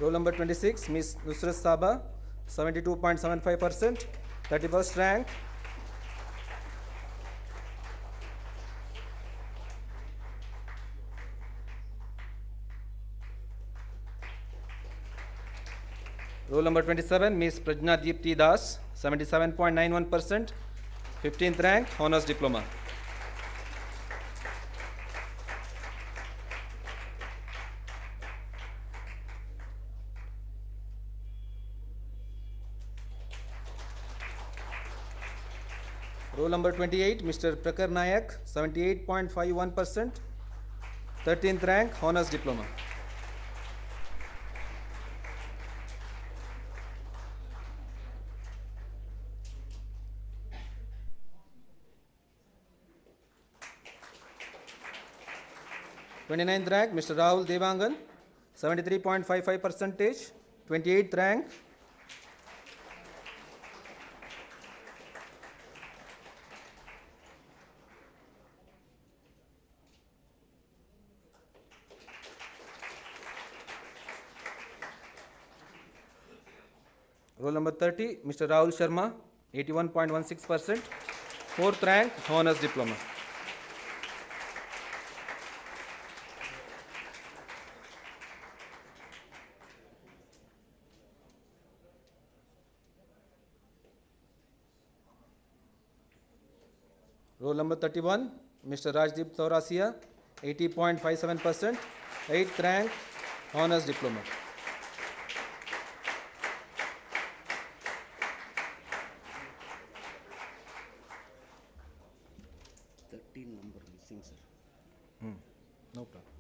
Roll number 26, Miss Nusrat Saba, 72.75%, 31st rank. Roll number 27, Miss Prajna Deepti Das, 77.91%. 15th rank, honors diploma. Roll number 28, Mr. Prakar Nayak, 78.51%. 13th rank, honors diploma. Twenty-ninth rank, Mr. Rahul Devangan, 73.55%. 28th rank. Roll number 30, Mr. Rahul Sharma, 81.16%. 4th rank, honors diploma. Roll number 31, Mr. Rajdeep Taurasia, 80.57%. 8th rank, honors diploma. No problem.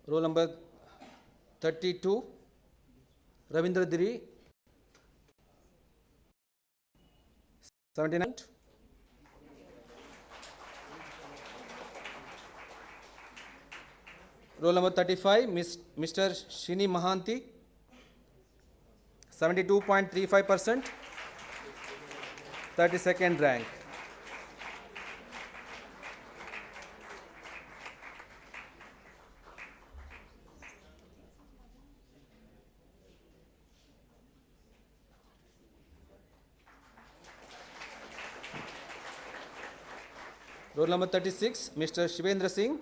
Roll number 32, Ravindra Diri, 79. Roll number 35, Mr. Shini Mahanti, 72.35%. 32nd rank. Roll number 36, Mr. Shivendra Singh,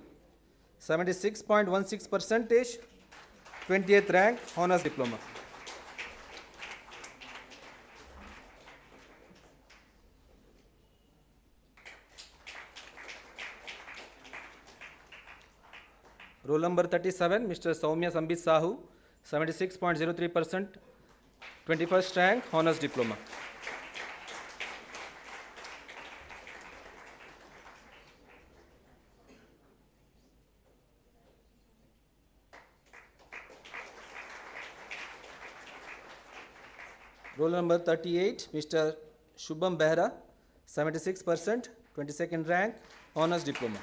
76.16%. 20th rank, honors diploma. Roll number 37, Mr. Soumya Sambit Sahu, 76.03%. 21st rank, honors diploma. Roll number 38, Mr. Shubham Behra, 76%, 22nd rank, honors diploma.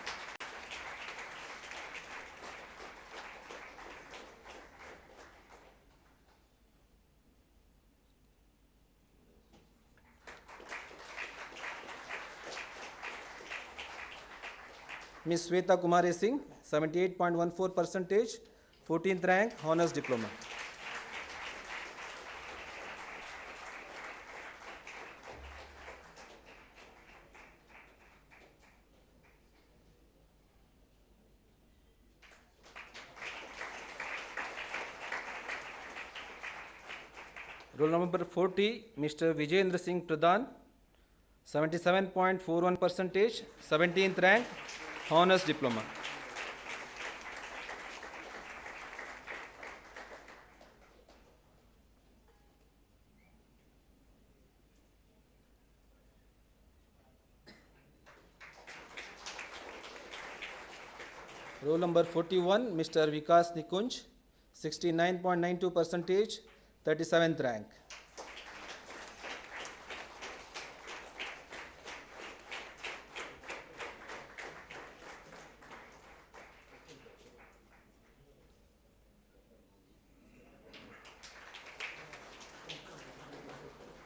Ms. Sweta Kumari Singh, 78.14%, 14th rank, honors diploma. Roll number 40, Mr. Vijayendra Singh Pradhan, 77.41%, 17th rank, honors diploma. Roll number 41, Mr. Vikas Nikunj, 69.92%, 37th rank.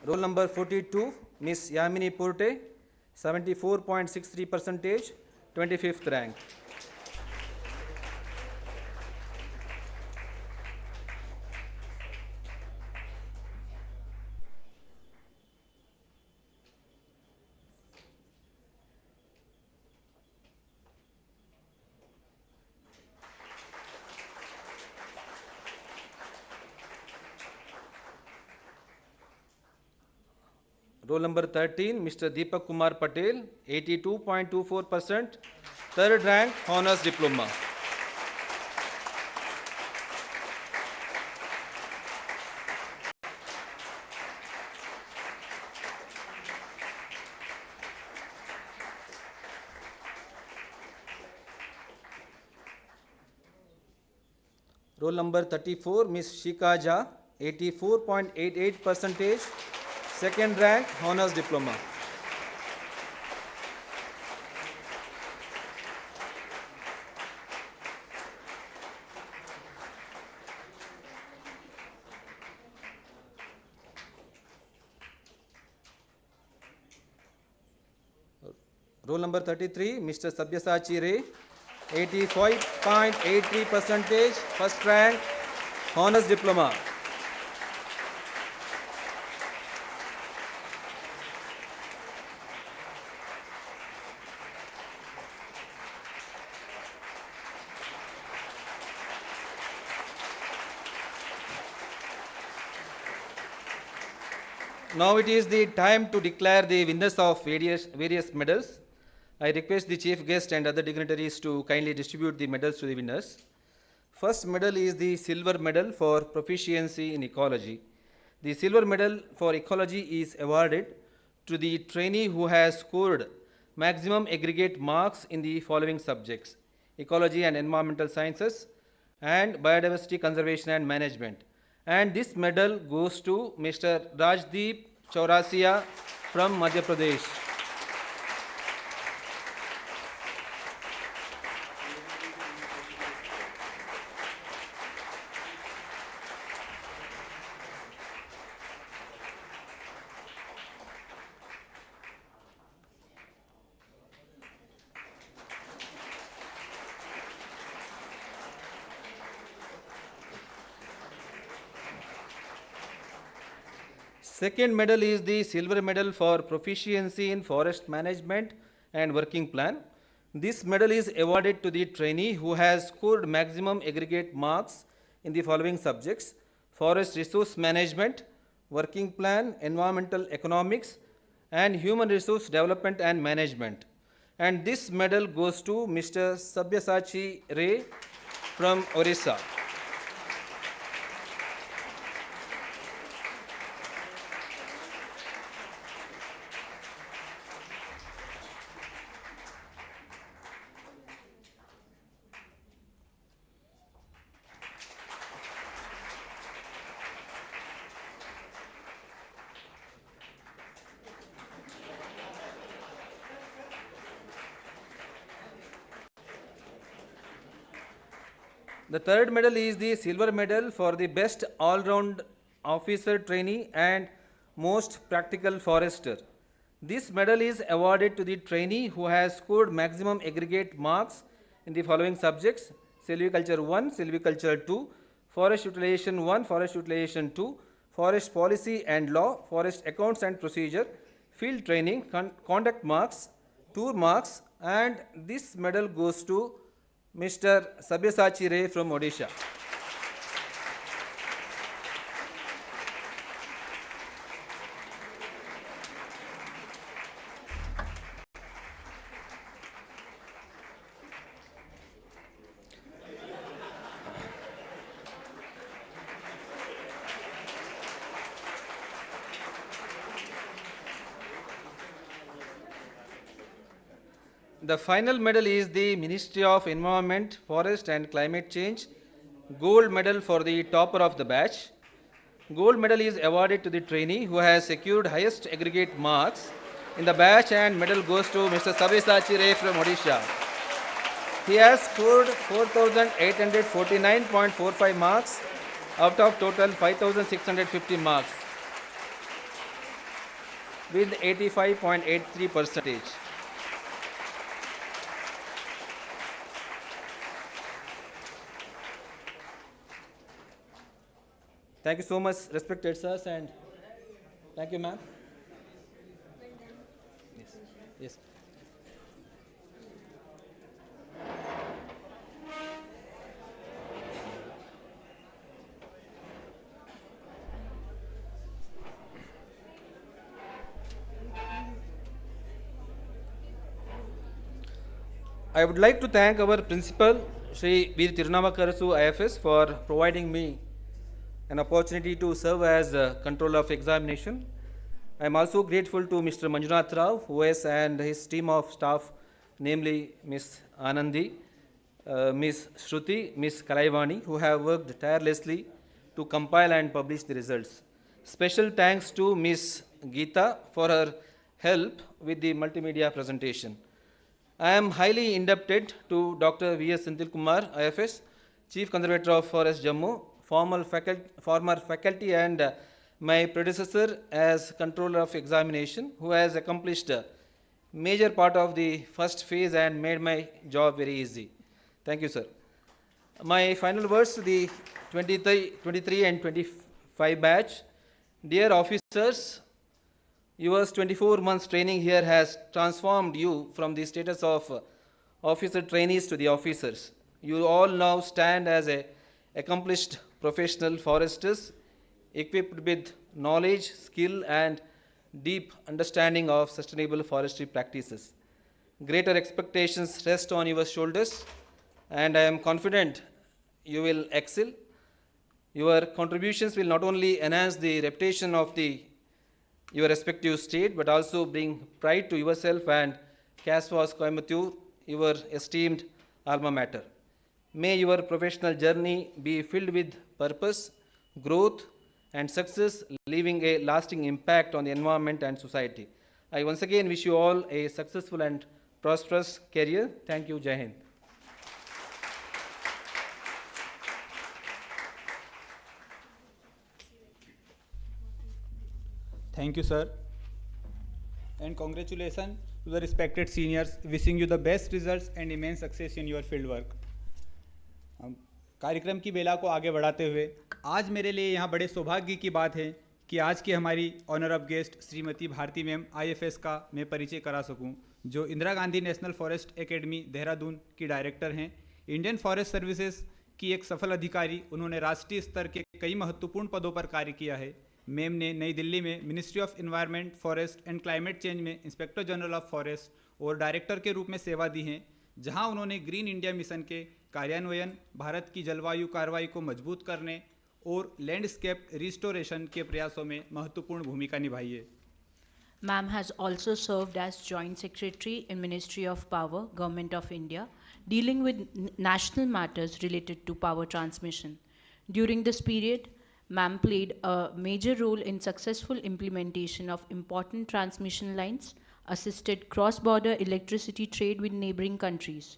Roll number 42, Miss Yamini Purte, 74.63%, 25th rank. Roll number 13, Mr. Deepak Kumar Patel, 82.24%, third rank, honors diploma. Roll number 34, Miss Shika Jha, 84.88%, second rank, honors diploma. Roll number 33, Mr. Sabyasachi Ray, 85.83%, first rank, honors diploma. Now it is the time to declare the winners of various medals. I request the chief guest and other dignitaries to kindly distribute the medals to the winners. First medal is the silver medal for proficiency in ecology. The silver medal for ecology is awarded to the trainee who has scored maximum aggregate marks in the following subjects: ecology and environmental sciences and biodiversity conservation and management. And this medal goes to Mr. Rajdeep Chaurasia from Madhya Pradesh. Second medal is the silver medal for proficiency in forest management and working plan. This medal is awarded to the trainee who has scored maximum aggregate marks in the following subjects: forest resource management, working plan, environmental economics, and human resource development and management. And this medal goes to Mr. Sabyasachi Ray from Orissa. The third medal is the silver medal for the best all-round officer trainee and most practical forester. This medal is awarded to the trainee who has scored maximum aggregate marks in the following subjects: silviculture 1, silviculture 2, forest utilization 1, forest utilization 2, forest policy and law, forest accounts and procedure, field training, conduct marks, tour marks, and this medal goes to Mr. Sabyasachi Ray from Odisha. The final medal is the Ministry of Environment, Forest and Climate Change gold medal for the topper of the batch. Gold medal is awarded to the trainee who has secured highest aggregate marks in the batch, and medal goes to Mr. Sabyasachi Ray from Odisha. He has scored 4,849.45 marks out of total 5,650 marks with 85.83%. Thank you so much, respected sirs, and thank you, ma'am. Yes. Yes. I would like to thank our principal, Sri V. Tirunavakarasu IFS, for providing me an opportunity to serve as controller of examination. I am also grateful to Mr. Manjunath Rao, OS, and his team of staff, namely Ms. Anandi, Ms. Shruti, Ms. Kalaivani, who have worked tirelessly to compile and publish the results. Special thanks to Ms. Geeta for her help with the multimedia presentation. I am highly indebted to Dr. V.S. Senthil Kumar, IFS, Chief Conservator of Forest Jammu, former faculty and my predecessor as Controller of Examination, who has accomplished a major part of the first phase and made my job very easy. Thank you, sir. My final words to the 23 and 25 batch. Dear officers, your 24 months training here has transformed you from the status of officer trainees to the officers. You all now stand as accomplished professional foresters, equipped with knowledge, skill, and deep understanding of sustainable forestry practices. Greater expectations rest on your shoulders, and I am confident you will excel. Your contributions will not only enhance the reputation of your respective state, but also bring pride to yourself and CASFOS Coimbatore, your esteemed alma mater. May your professional journey be filled with purpose, growth, and success, leaving a lasting impact on the environment and society. I once again wish you all a successful and prosperous career. Thank you. Jai Hind. Thank you, sir. And congratulations to the respected seniors, wishing you the best results and immense success in your field work. कार्यक्रम की बेला को आगे बढ़ाते हुए आज मेरे लिए यहाँ बड़े सौभाग्य की बात है कि आज की हमारी honour of guest Shrimati Bharti ma'am IFS का मैं परिचय करा सकूं, जो Indira Gandhi national forest academy Dehradun की डायरेक्टर हैं। इंडियन फॉरेस्ट सर्विसेज की एक सफल अधिकारी, उन्होंने राष्ट्रीय स्तर के कई महत्वपूर्ण पदों पर कार्य किया है। मैम ने नई दिल्ली में ministry of environment, forest and climate change में इंस्पेक्टर जनरल ऑफ फॉरेस्ट और डायरेक्टर के रूप में सेवा दी हैं, जहां उन्होंने ग्रीन इंडिया मिशन के कार्यान्वयन, भारत की जलवायु कार्रवाई को मजबूत करने और लैंडस्केप रिस्टोरेशन के प्रयासों में महत्वपूर्ण भूमिका निभाई है। Ma'am has also served as Joint Secretary in Ministry of Power, Government of India, dealing with national matters related to power transmission. During this period, Ma'am played a major role in successful implementation of important transmission lines, assisted cross-border electricity trade with neighboring countries.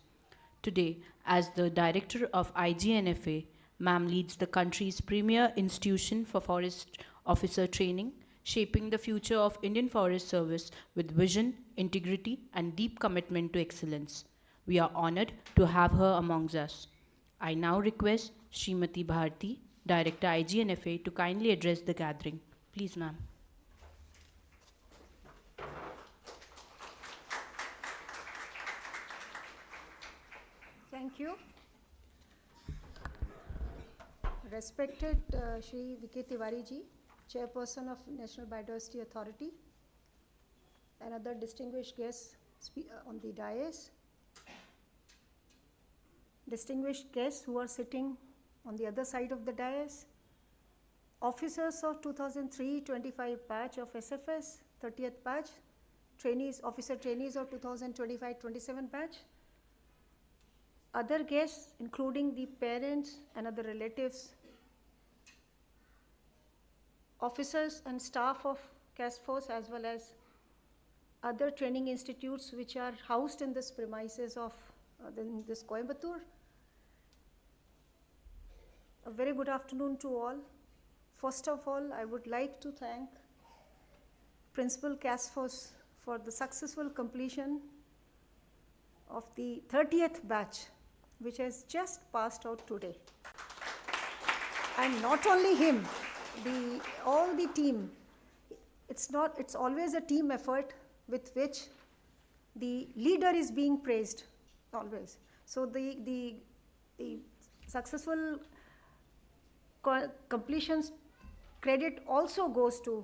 Today, as the Director of IGNFA, Ma'am leads the country's premier institution for forest officer training, shaping the future of Indian Forest Service with vision, integrity, and deep commitment to excellence. We are honored to have her amongst us. I now request Srimati Bharti, Director IGNFA, to kindly address the gathering. Please, ma'am. Thank you. Respected Shri V.K. Tiwari ji, Chairperson of National Biodiversity Authority, and other distinguished guests on the dais, distinguished guests who are sitting on the other side of the dais, officers of 2003-25 batch of SFS, 30th batch, trainees, officer trainees of 2025-27 batch, other guests including the parents and other relatives, officers and staff of CASFOS, as well as other training institutes which are housed in this premises of this Coimbatore. A very good afternoon to all. First of all, I would like to thank Principal CASFOS for the successful completion of the 30th batch, which has just passed out today. And not only him, all the team. It's always a team effort with which the leader is being praised, always. So the successful completions credit also goes to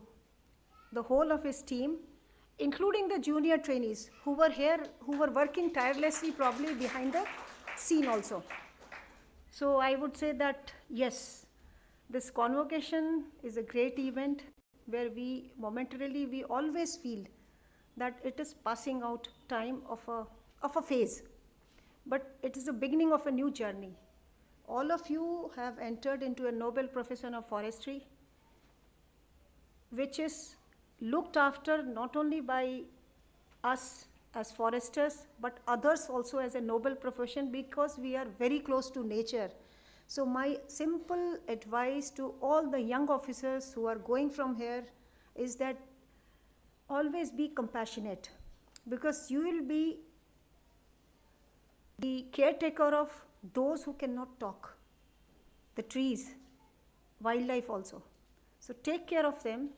the whole of his team including the junior trainees who were here, who were working tirelessly probably behind the scene also. So I would say that yes, this convocation is a great event where we always feel that it is passing out time of a phase, but it is the beginning of a new journey. All of you have entered into a noble profession of forestry, which is looked after not only by us as foresters, but others also as a noble profession, because we are very close to nature. So my simple advice to all the young officers who are going from here is that always be compassionate, because you will be the caretaker of those who cannot talk, the trees, wildlife also. So take care of them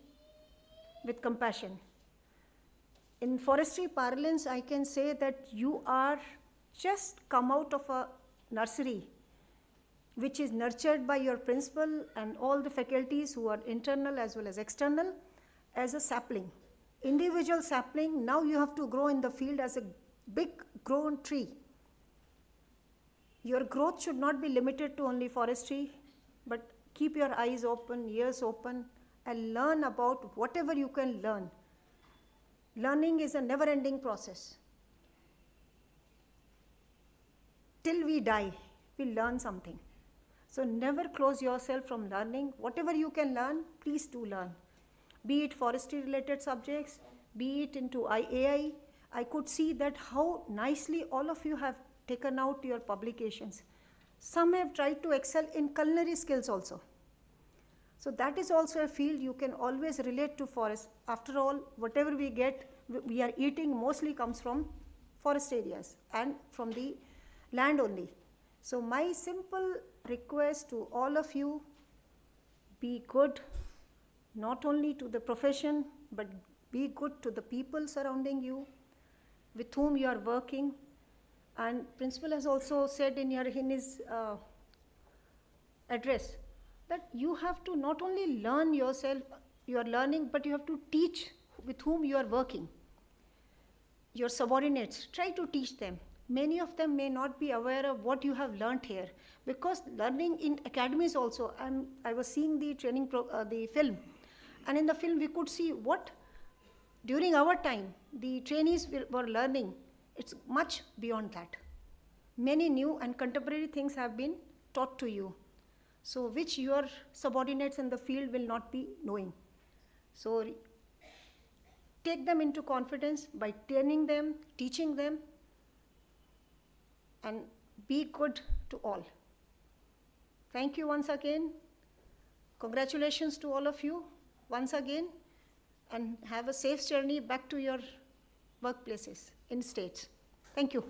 with compassion. In forestry parlance, I can say that you are just come out of a nursery which is nurtured by your principal and all the faculties who are internal as well as external as a sapling. Individual sapling, now you have to grow in the field as a big grown tree. Your growth should not be limited to only forestry, but keep your eyes open, ears open, and learn about whatever you can learn. Learning is a never-ending process. Till we die, we learn something. So never close yourself from learning. Whatever you can learn, please do learn. Be it forestry-related subjects, be it into AI. I could see that how nicely all of you have taken out your publications. Some have tried to excel in culinary skills also. So that is also a field you can always relate to forest. After all, whatever we get, we are eating mostly comes from forest areas and from the land only. So my simple request to all of you, be good, not only to the profession, but be good to the people surrounding you, with whom you are working. And principal has also said in his address that you have to not only learn yourself, you are learning, but you have to teach with whom you are working. Your subordinates, try to teach them. Many of them may not be aware of what you have learnt here, because learning in academies also, I was seeing the the film, and in the film we could see what during our time the trainees were learning. It's much beyond that. Many new and contemporary things have been taught to you, so which your subordinates in the field will not be knowing. So take them into confidence by training them, teaching them, and be good to all. Thank you once again. Congratulations to all of you once again, and have a safe journey back to your workplaces in states. Thank you.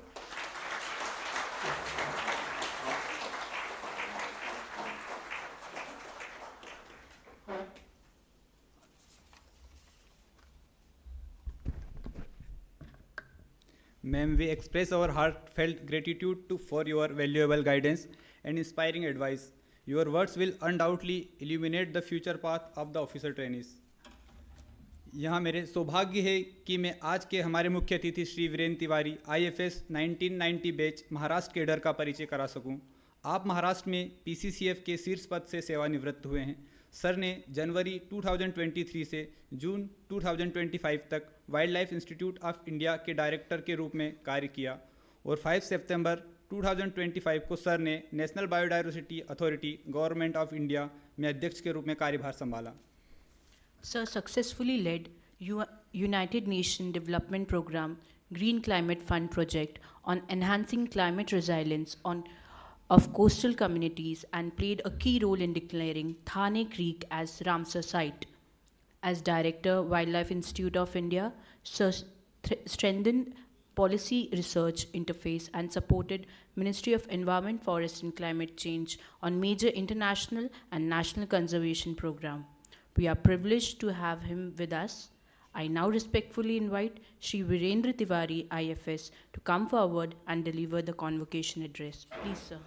Ma'am, we express our heartfelt gratitude for your valuable guidance and inspiring advice. Your words will undoubtedly illuminate the future path of the officer trainees. यहाँ मेरे सौभाग्य है कि मैं आज के हमारे मुख्य अतिथि Shri Virendra Tiwari IFS 1990 batch Maharashtra cadre का परिचय करा सकूं। आप महाराष्ट्र में PCCF के शीर्ष पद से सेवानिवृत्त हुए हैं। सर ने जनवरी 2023 से जून 2025 तक wild life institute of India के डायरेक्टर के रूप में कार्य किया और 5 सितंबर 2025 को सर ने national biodiversity authority government of India में अध्यक्ष के रूप में कार्यभार संभाला। Sir successfully led United Nations Development Programme Green Climate Fund project on enhancing climate resilience of coastal communities and played a key role in declaring Thane Creek as Ramsar site. As Director, Wildlife Institute of India, Sir strengthened policy research interface and supported Ministry of Environment, Forest and Climate Change on major international and national conservation program. We are privileged to have him with us. I now respectfully invite Shri Virendra Tiwari, IFS, to come forward and deliver the convocation address. Please, sir.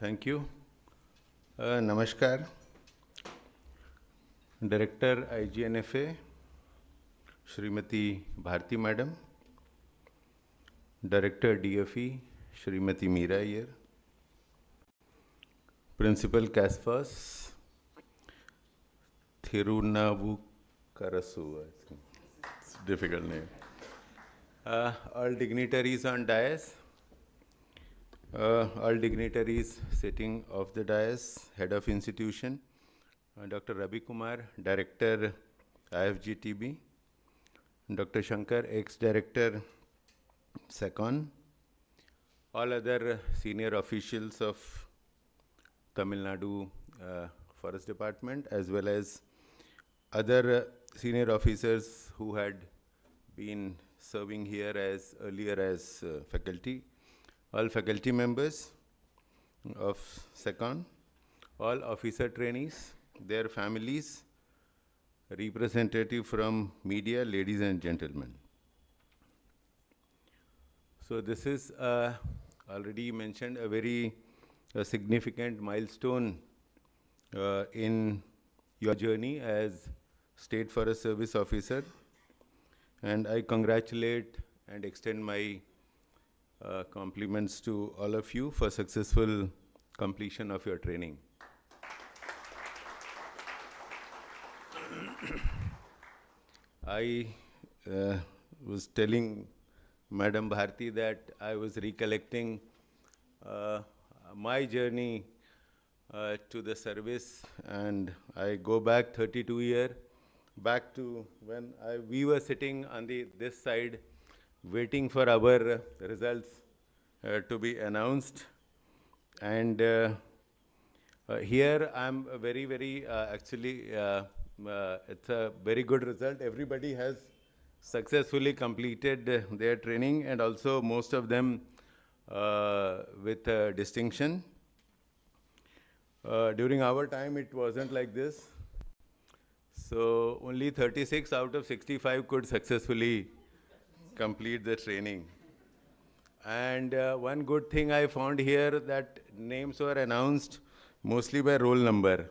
Thank you. Namaskar. Director IGNFA, Srimati Bharti Madam. Director DFE, Srimati Meera Iyer. Principal CASFOS, Thirunavukarasu, I think. It's a difficult name. All dignitaries on dais, all dignitaries sitting off the dais, head of institution, Dr. Ravi Kumar, Director IFGTB, Dr. Shankar, ex-Director SECON, all other senior officials of Tamil Nadu Forest Department, as well as other senior officers who had been serving here as earlier as faculty, all faculty members of SECON, all officer trainees, their families, representative from media, ladies and gentlemen. So this is already mentioned a very significant milestone in your journey as State Forest Service officer, and I congratulate and extend my compliments to all of you for successful completion of your training. I was telling Madam Bharti that I was recollecting my journey to the service, and I go back 32 years, back to when we were sitting on this side waiting for our results to be announced. And here I'm very, actually, it's a very good result. Everybody has successfully completed their training, and also most of them with distinction. During our time, it wasn't like this. So only 36 out of 65 could successfully complete the training. And one good thing I found here, that names were announced mostly by roll number.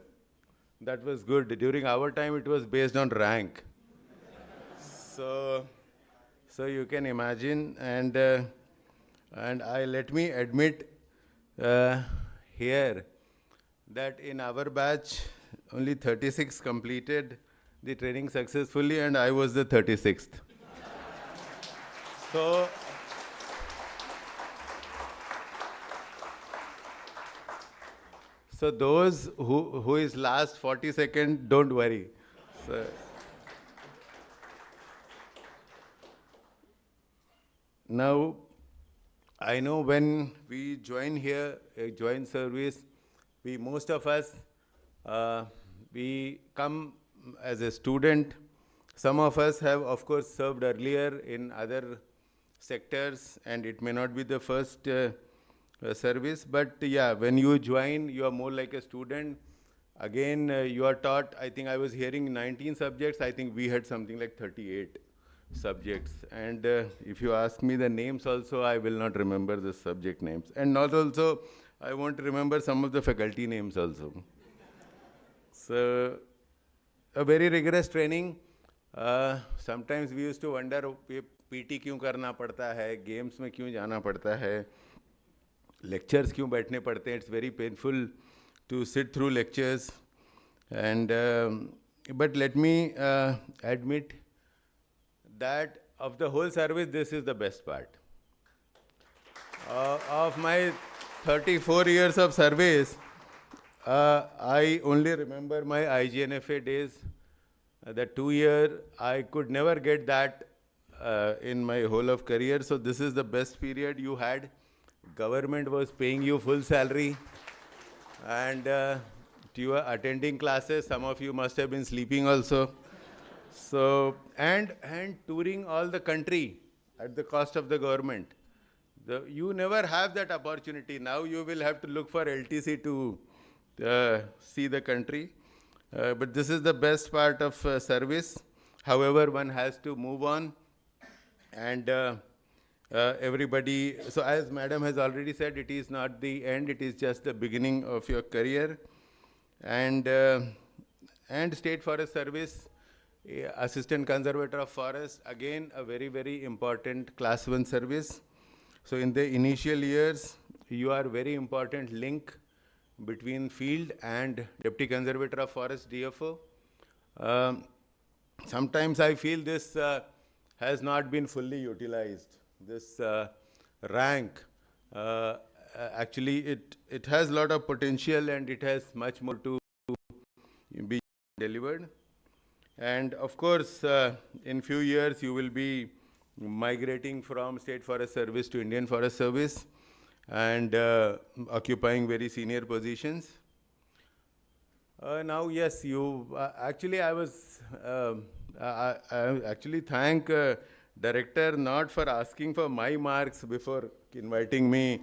That was good. During our time, it was based on rank. So you can imagine, and let me admit here that in our batch, only 36 completed the training successfully, and I was the 36th. So those who is last 42nd, don't worry. Now, I know when we join here, join service, most of us, we come as a student. Some of us have, of course, served earlier in other sectors, and it may not be the first service, but yeah, when you join, you are more like a student. Again, you are taught, I think I was hearing 19 subjects, I think we had something like 38 subjects. And if you ask me the names also, I will not remember the subject names. And not also, I won't remember some of the faculty names also. So, a very rigorous training. Sometimes we used to wonder, PT क्यों करना पड़ता है, games में क्यों जाना पड़ता है, lectures क्यों बैठने पड़ते हैं. It's very painful to sit through lectures. And but let me admit that of the whole service, this is the best part. Of my 34 years of service, I only remember my IGNFA days. The 2 year, I could never get that in my whole of career. So this is the best period you had. Government was paying you full salary, and you were attending classes. Some of you must have been sleeping also. So, and touring all the country at the cost of the government. You never have that opportunity. Now you will have to look for LTC to see the country. But this is the best part of service. However, one has to move on. And everybody, so as madam has already said, it is not the end, it is just the beginning of your career. And State Forest Service, Assistant Conservator of Forest, again a very, very important class 1 service. So in the initial years, you are very important link between field and Deputy Conservator of Forest, DFO. Sometimes I feel this has not been fully utilized. This rank, actually it has a lot of potential and it has much more to be delivered. And of course, in few years you will be migrating from State Forest Service to Indian Forest Service and occupying very senior positions. Now, yes, you actually I actually thank director not for asking for my marks before inviting me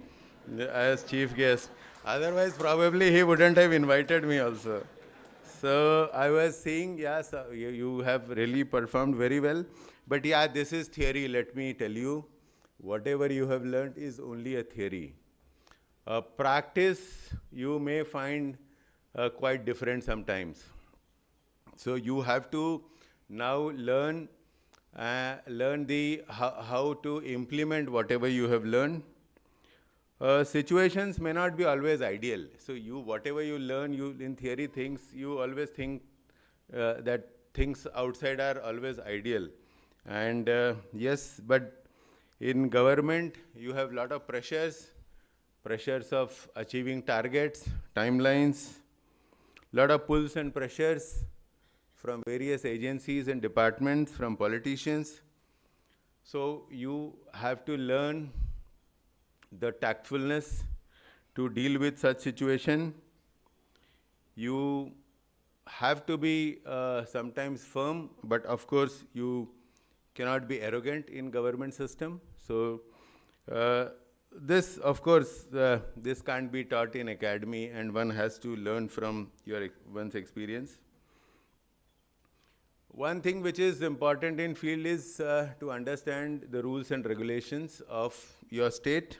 as chief guest. Otherwise, probably he wouldn't have invited me also. So I was saying, yes, you have really performed very well. But yeah, this is theory. Let me tell you, whatever you have learned is only a theory. Practice, you may find quite different sometimes. So you have to now learn how to implement whatever you have learned. Situations may not be always ideal. So whatever you learn, in theory things, you always think that things outside are always ideal. And yes, but in government, you have a lot of pressures of achieving targets, timelines, lot of pulls and pressures from various agencies and departments, from politicians. So you have to learn the tactfulness to deal with such situation. You have to be sometimes firm, but of course you cannot be arrogant in government system. So this, of course, this can't be taught in academy, and one has to learn from one's experience. One thing which is important in field is to understand the rules and regulations of your state.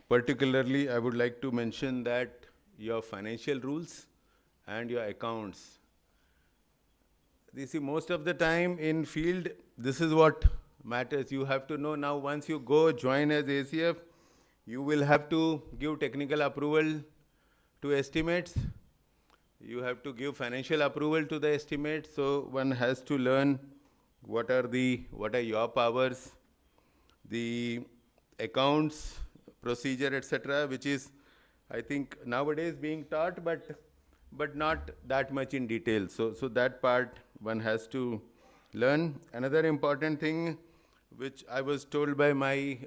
Particularly, I would like to mention that your financial rules and your accounts. You see, most of the time in field, this is what matters. You have to know now, once you go join as ACF, you will have to give technical approval to estimates. You have to give financial approval to the estimates. So one has to learn what are your powers, the accounts, procedure, etc., which is, I think, nowadays being taught, but not that much in detail. So that part one has to learn. Another important thing, which I was told by my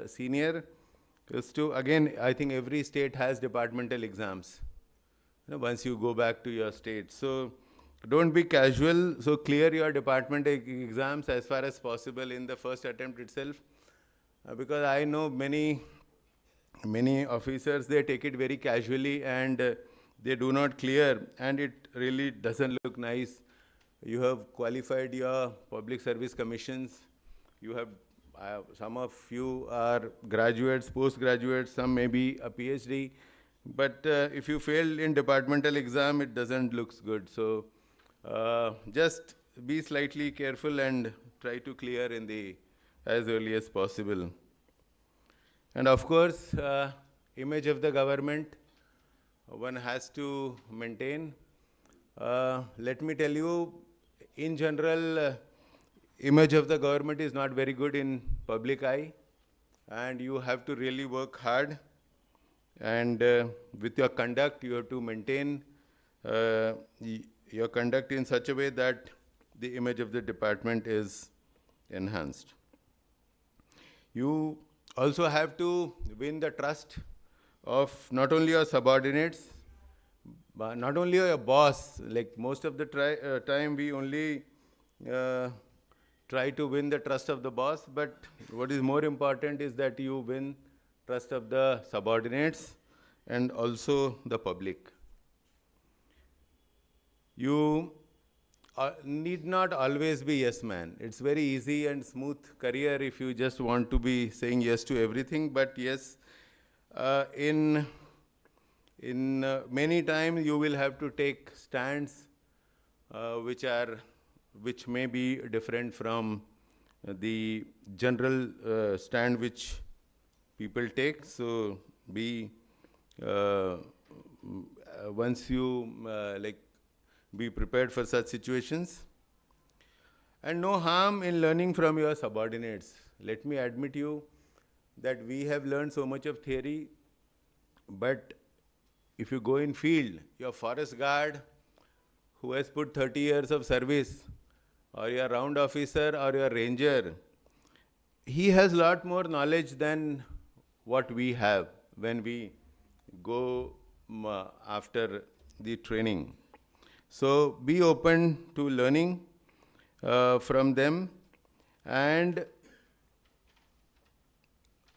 senior, is to, again, I think every state has departmental exams, once you go back to your state. So don't be casual. So clear your department exams as far as possible in the first attempt itself. Because I know many officers, they take it very casually and they do not clear, and it really doesn't look nice. You have qualified your public service commissions. You have, some of you are graduates, postgraduates, some may be a PhD. But if you fail in departmental exam, it doesn't look good. So just be slightly careful and try to clear as early as possible. And of course, image of the government, one has to maintain. Let me tell you, in general, image of the government is not very good in public eye, and you have to really work hard. And with your conduct, you have to maintain your conduct in such a way that the image of the department is enhanced. You also have to win the trust of not only your subordinates, but not only your boss. Like most of the time, we only try to win the trust of the boss, but what is more important is that you win trust of the subordinates and also the public. You need not always be yes man. It's very easy and smooth career if you just want to be saying yes to everything. But yes, in many times you will have to take stands which may be different from the general stand which people take. So once you be prepared for such situations. And no harm in learning from your subordinates. Let me admit you that we have learned so much of theory, but if you go in field, your forest guard who has put 30 years of service, or your round officer or your ranger, he has lot more knowledge than what we have when we go after the training. So be open to learning from them. And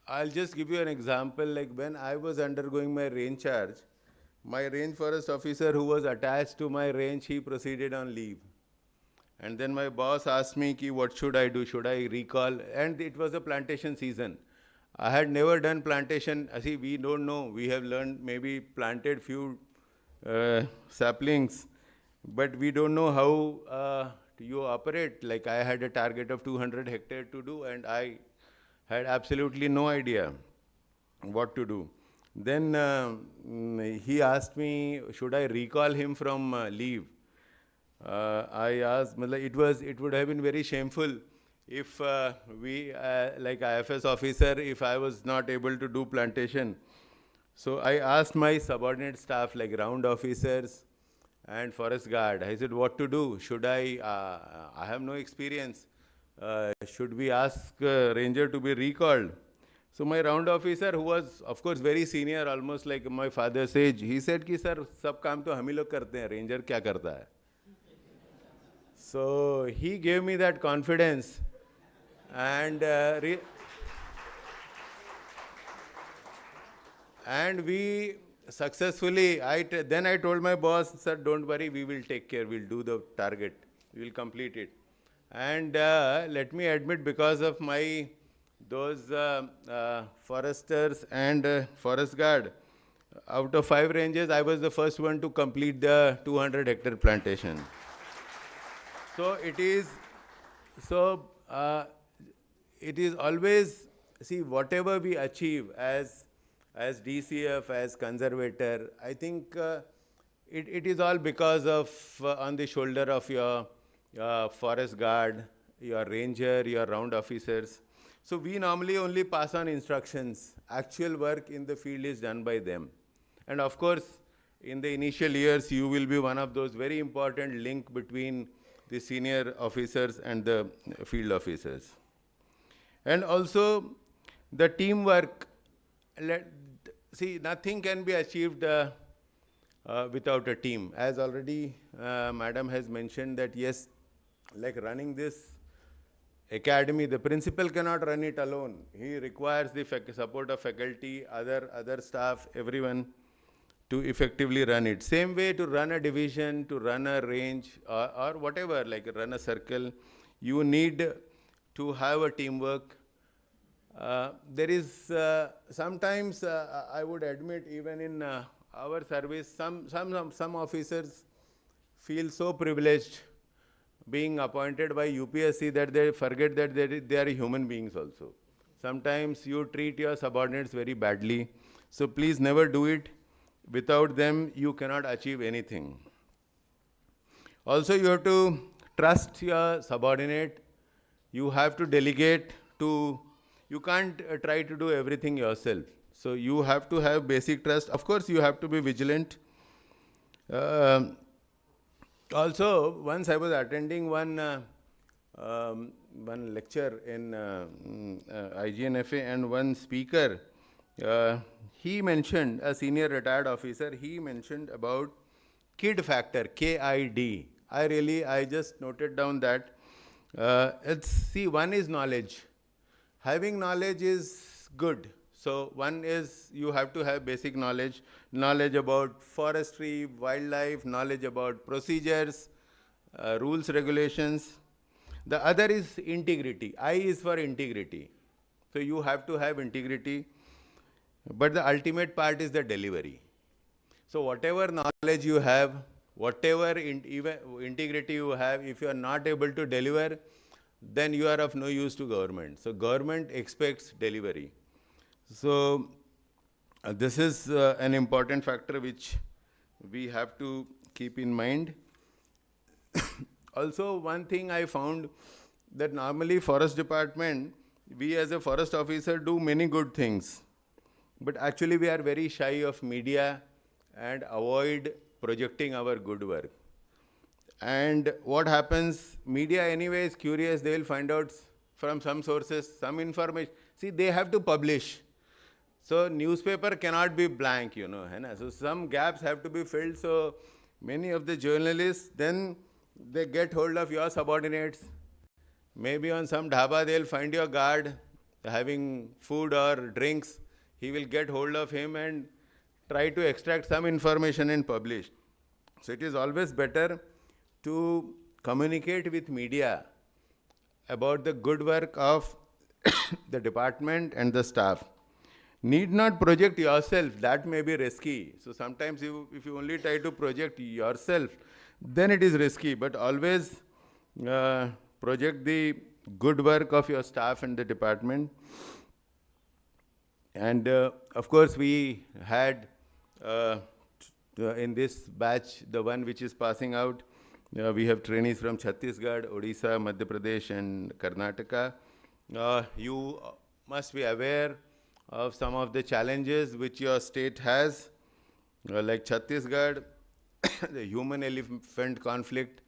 I'll just give you an example. Like when I was undergoing my range charge, my range forest officer who was attached to my range, he proceeded on leave. And then my boss asked me, what should I do? Should I recall? And it was a plantation season. I had never done plantation. See, we don't know. We have learned, maybe planted few saplings, but we don't know how you operate. Like I had a target of 200 hectares to do, and I had absolutely no idea what to do. Then he asked me, should I recall him from leave? I asked, it would have been very shameful if we, like IFS officer, if I was not able to do plantation. So I asked my subordinate staff, like round officers and forest guard, I said, what to do? Should I have no experience. Should we ask ranger to be recalled? So my round officer, who was of course very senior, almost like my father's age, he said कि sir सब काम तो हम ही लोग करते हैं, ranger क्या करता है? So he gave me that confidence, and we successfully, then I told my boss, sir, don't worry, we will take care, we'll do the target, we will complete it. And let me admit, because of those foresters and forest guard, out of 5 ranges, I was the first one to complete the 200 hectare plantation. So it is always, see, whatever we achieve as DCF, as conservator, I think it is all because of on the shoulder of your forest guard, your ranger, your round officers. So we normally only pass on instructions. Actual work in the field is done by them. And of course, in the initial years, you will be one of those very important link between the senior officers and the field officers. And also the teamwork. See, nothing can be achieved without a team. As already Madam has mentioned that yes, like running this academy, the principal cannot run it alone. He requires the support of faculty, other staff, everyone to effectively run it. Same way to run a division, to run a range or whatever, like run a circle, you need to have a teamwork. There is sometimes I would admit, even in our service, some officers feel so privileged being appointed by UPSC that they forget that they are human beings also. Sometimes you treat your subordinates very badly. So please never do it. Without them, you cannot achieve anything. Also, you have to trust your subordinate. You have to delegate to, you can't try to do everything yourself. So you have to have basic trust. Of course, you have to be vigilant. Also, once I was attending one lecture in IGNFA, and one speaker, he mentioned, a senior retired officer, he mentioned about KID factor, K-I-D. I just noted down that. See, one is knowledge. Having knowledge is good. So one is, you have to have basic knowledge about forestry, wildlife, knowledge about procedures, rules, regulations. The other is integrity. I is for integrity. So you have to have integrity. But the ultimate part is the delivery. So whatever knowledge you have, whatever integrity you have, if you are not able to deliver, then you are of no use to government. So government expects delivery. So this is an important factor which we have to keep in mind. Also, one thing I found that normally forest department, we as a forest officer do many good things. But actually we are very shy of media and avoid projecting our good work. And what happens, media anyway is curious, they will find out from some sources, some information. See, they have to publish. So newspaper cannot be blank, you know. So some gaps have to be filled. So many of the journalists, then they get hold of your subordinates. Maybe on some dhaba, they'll find your guard having food or drinks. He will get hold of him and try to extract some information and publish. So it is always better to communicate with media about the good work of the department and the staff. Need not project yourself, that may be risky. So sometimes if you only try to project yourself, then it is risky, but always project the good work of your staff and the department. And of course, we had in this batch, the one which is passing out, we have trainees from Chhattisgarh, Odisha, Madhya Pradesh and Karnataka. You must be aware of some of the challenges which your state has. Like Chhattisgarh, the human-elephant conflict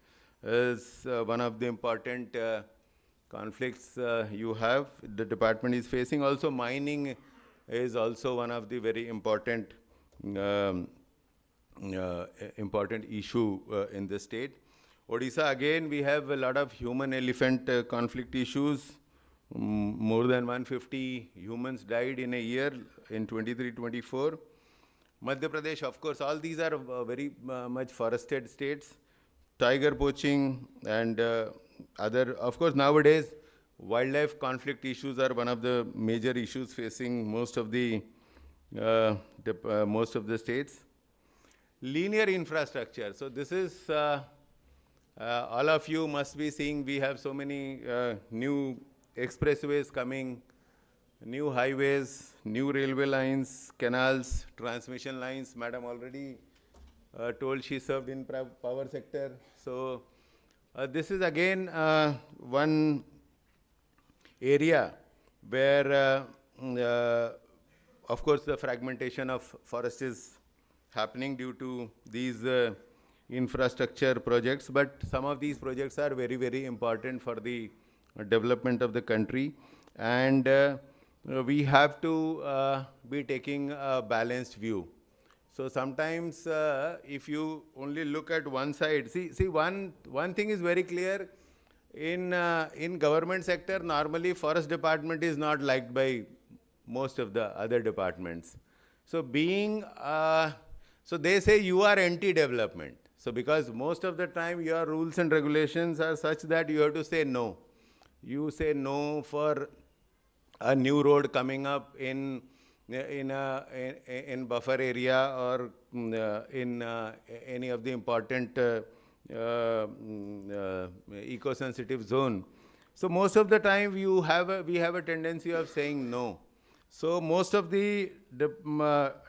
is one of the important conflicts you have, the department is facing. Also, mining is also one of the very important important issue in the state. Odisha, again, we have a lot of human-elephant conflict issues. More than 150 humans died in a year in 23-24. Madhya Pradesh, of course, all these are very much forested states. Tiger poaching and other, of course, nowadays, wildlife conflict issues are one of the major issues facing most of the states. Linear infrastructure. So this is, all of you must be seeing, we have so many new expressways coming, new highways, new railway lines, canals, transmission lines. Madam already told she served in power sector. So this is again one area where, of course, the fragmentation of forest is happening due to these infrastructure projects. But some of these projects are very, very important for the development of the country. And we have to be taking a balanced view. So sometimes if you only look at one side, see one thing is very clear. In government sector, normally forest department is not liked by most of the other departments. So being, so they say you are anti-development. So because most of the time your rules and regulations are such that you have to say no. You say no for a new road coming up in buffer area or in any of the important eco-sensitive zone. So most of the time we have a tendency of saying no. So most of the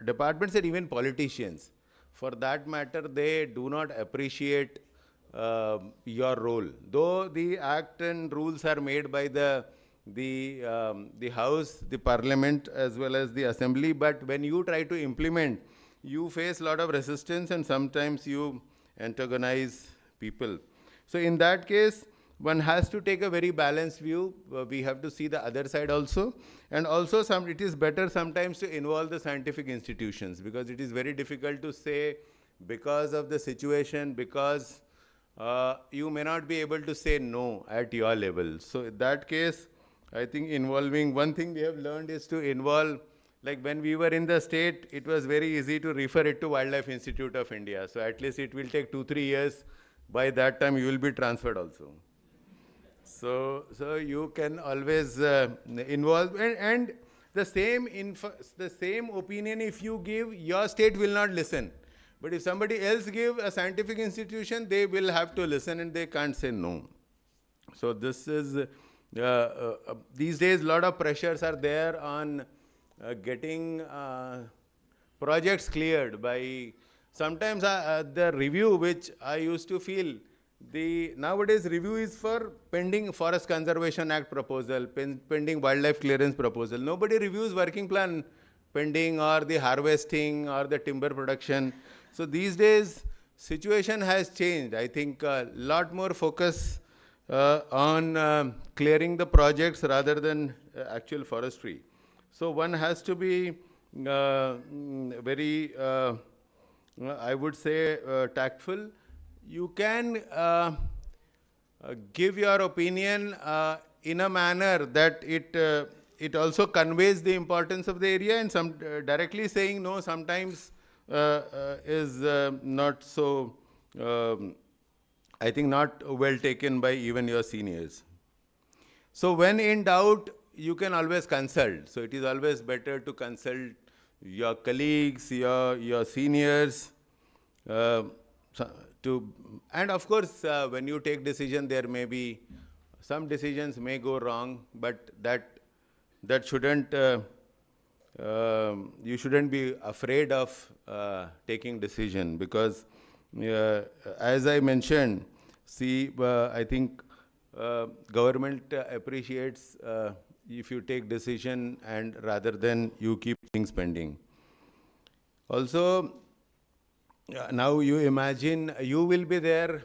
departments and even politicians, for that matter, they do not appreciate your role. Though the act and rules are made by the House, the Parliament, as well as the Assembly, but when you try to implement, you face a lot of resistance and sometimes you antagonize people. So in that case, one has to take a very balanced view. We have to see the other side also. And also it is better sometimes to involve the scientific institutions, because it is very difficult to say because of the situation, because you may not be able to say no at your level. So in that case, I think involving, one thing we have learned is to involve, like when we were in the state, it was very easy to refer it to Wildlife Institute of India. So at least it will take 2-3 years by that time you will be transferred also. So you can always involve, and the same opinion if you give, your state will not listen. But if somebody else give a scientific institution, they will have to listen and they can't say no. So this is, these days, a lot of pressures are there on getting projects cleared by, sometimes the review which I used to feel, nowadays review is for pending Forest Conservation Act proposal, pending wildlife clearance proposal. Nobody reviews working plan pending or the harvesting or the timber production. So these days, situation has changed. I think a lot more focus on clearing the projects rather than actual forestry. So one has to be very, I would say, tactful. You can give your opinion in a manner that it also conveys the importance of the area, and some directly saying no sometimes is not so, I think, not well taken by even your seniors. So when in doubt, you can always consult. So it is always better to consult your colleagues, your seniors, and of course, when you take decision, there may be some decisions may go wrong, but that shouldn't, you shouldn't be afraid of taking decision, because as I mentioned, see, I think government appreciates if you take decision and rather than you keep things pending. Also, now you imagine you will be there,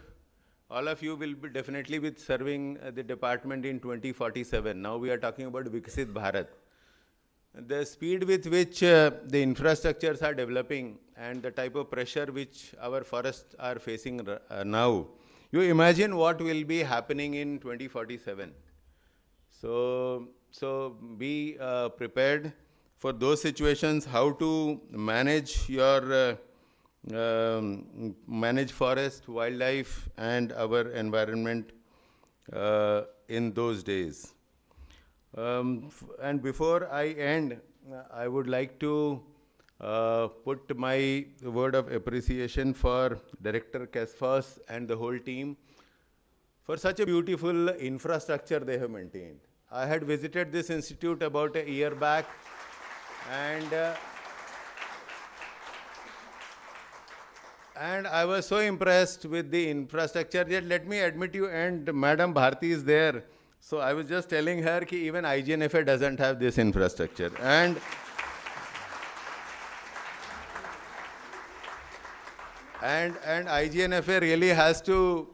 all of you will be definitely with serving the department in 2047. Now we are talking about Viksit Bharat. The speed with which the infrastructures are developing and the type of pressure which our forests are facing now, you imagine what will be happening in 2047. So be prepared for those situations, how to manage your manage forest, wildlife, and our environment in those days. And before I end, I would like to put my word of appreciation for Director CASFOS and the whole team for such a beautiful infrastructure they have maintained. I had visited this institute about a year back, and I was so impressed with the infrastructure. Yet let me admit you, and Madam Bharti is there. So I was just telling her that even IGNFA doesn't have this infrastructure. And IGNFA really has to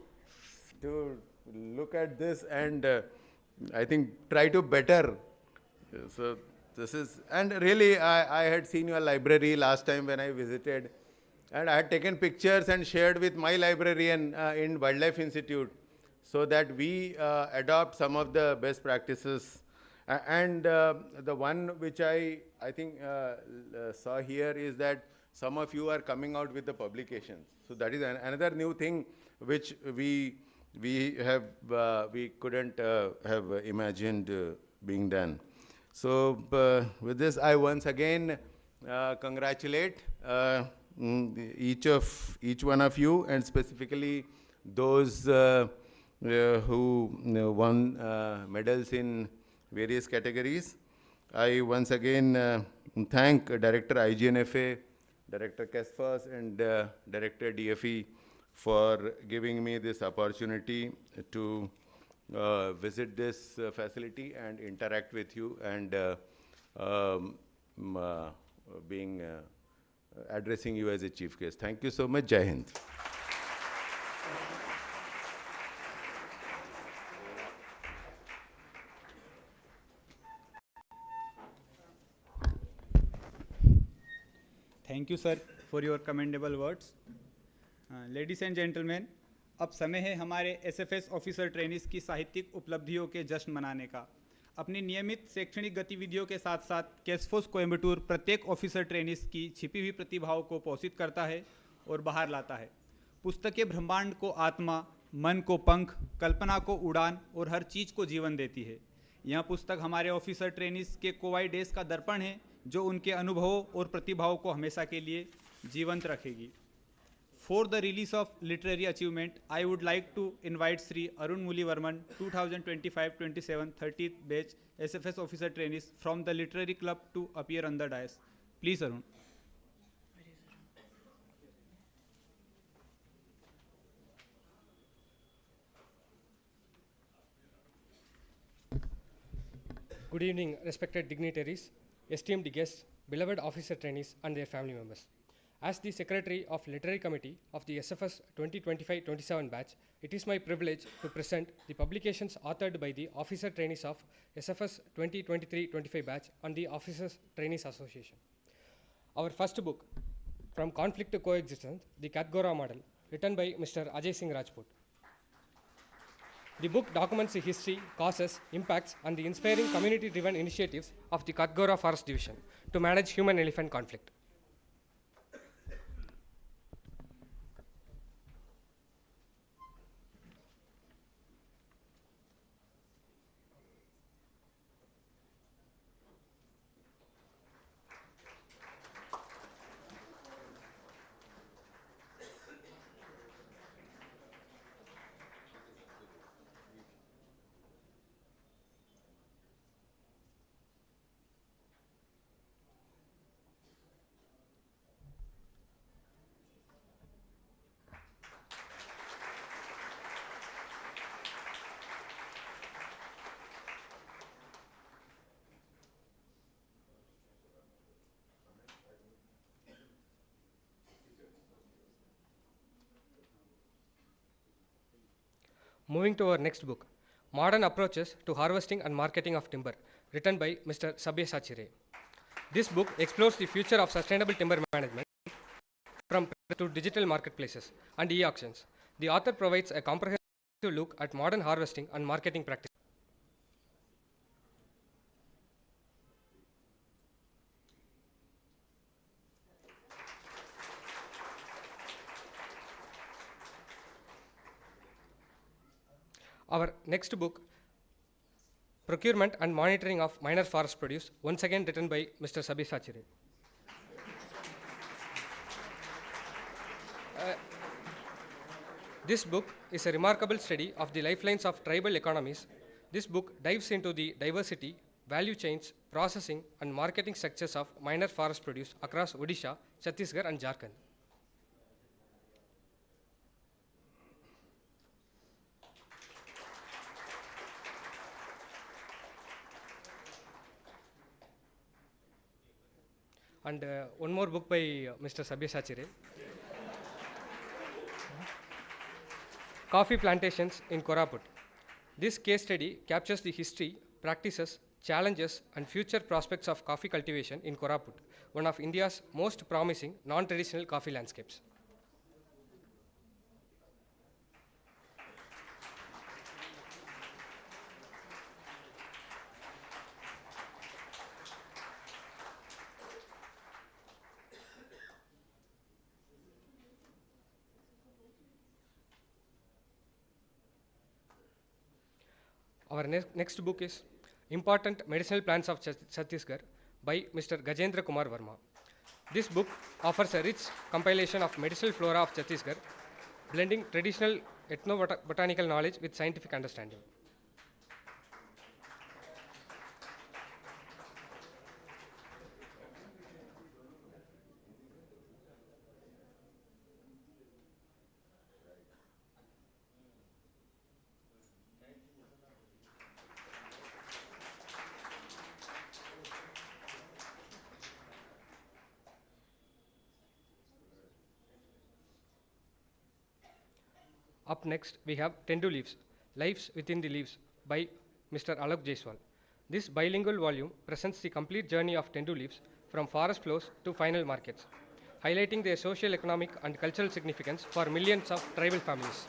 look at this and I think try to better. So this is, and really I had seen your library last time when I visited, and I had taken pictures and shared with my librarian in Wildlife Institute, so that we adopt some of the best practices. And the one which I think saw here is that some of you are coming out with the publications. So that is another new thing which we couldn't have imagined being done. So with this, I once again congratulate each one of you, and specifically those who won medals in various categories. I once again thank Director IGNFA, Director CASFOS, and Director DFE for giving me this opportunity to visit this facility and interact with you and addressing you as a chief guest. Thank you so much. Jai Hind. Thank you sir for your commendable words. Ladies and gentleman, अब समय है हमारे SFS officer trainees की साहित्यिक उपलब्धियों के जश्न मनाने का. अपनी नियमित शैक्षणिक गतिविधियों के साथ साथ कैसफोस कोयम्बटूर प्रत्येक ऑफिसर ट्रेनीज की छिपी हुई प्रतिभाओं को पोषित करता है और बाहर लाता है. पुस्तकें ब्रह्मांड को आत्मा, मन को पंख, कल्पना को उड़ान और हर चीज़ को जीवन देती है। यह पुस्तक हमारे ऑफिसर ट्रेनीज के कोवाई डेज का दर्पण है, जो उनके अनुभवों और प्रतिभाओं को हमेशा के लिए जीवंत रखेगी। For the release of literary achievement, I would like to invite Sri Arun Mulivarman, 2025-27 30th batch SFS officer trainees from the literary club to appear on the dais. Please, Arun. Good evening, respected dignitaries, esteemed guests, beloved officer trainees, and their family members. As the Secretary of Literary Committee of the SFS 2025-27 batch, it is my privilege to present the publications authored by the officer trainees of SFS 2023-25 batch and the Officers Trainees Association. Our first book, From Conflict to Coexistence, the Katgora Model, written by Mr. Ajay Singh Rajput. The book documents the history, causes, impacts, and the inspiring community-driven initiatives of the Katgora Forest Division to manage human-elephant conflict. Moving to our next book, Modern Approaches to Harvesting and Marketing of Timber, written by Mr. Sabyasachi Ray. This book explores the future of sustainable timber management from to digital marketplaces and e-auctions. The author provides a comprehensive look at modern harvesting and marketing practices. Our next book, Procurement and Monitoring of Minor Forest Produce, once again written by Mr. Sabyasachi Ray. This book is a remarkable study of the lifelines of tribal economies. This book dives into the diversity, value chains, processing, and marketing structures of minor forest produce across Odisha, Chhattisgarh, and Jharkhand. And one more book by Mr. Sabyasachi Ray. Coffee Plantations in Koraput. This case study captures the history, practices, challenges, and future prospects of coffee cultivation in Koraput, one of India's most promising non-traditional coffee landscapes. Our next book is Important Medicinal Plants of Chhattisgarh by Mr. Gajendra Kumar Verma. This book offers a rich compilation of medicinal flora of Chhattisgarh, blending traditional ethnobotanical knowledge with scientific understanding. Up next, we have Tendu Leaves, Lives Within the Leaves by Mr. Alok Jaiswal. This bilingual volume presents the complete journey of Tendu leaves from forest floors to final markets, highlighting their social, economic, and cultural significance for millions of tribal families.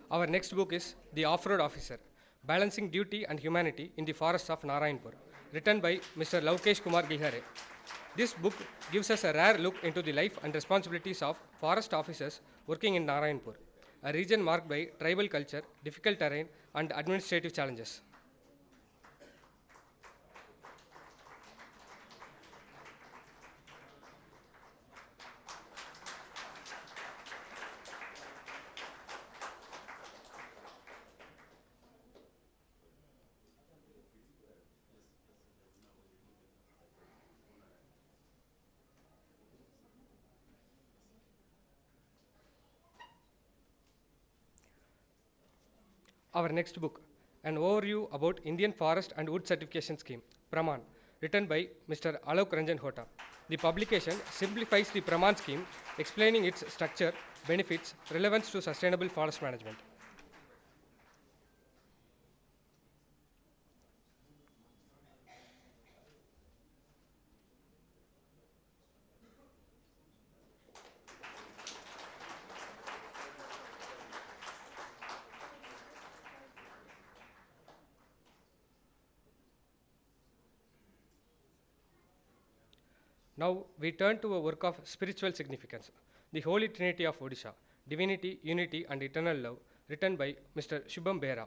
Our next book is The Off-Road Officer, Balancing Duty and Humanity in the Forests of Narayanpur, written by Mr. Laukesh Kumar Gilhare. This book gives us a rare look into the life and responsibilities of forest officers working in Narayanpur, a region marked by tribal culture, difficult terrain, and administrative challenges. Our next book, an overview about Indian Forest and Wood Certification Scheme, Praman, written by Mr. Alok Ranjan Hota. The publication simplifies the Praman scheme, explaining its structure, benefits, relevance to sustainable forest management. Now we turn to a work of spiritual significance, The Holy Trinity of Odisha, Divinity, Unity and Eternal Love, written by Mr. Shubham Behra.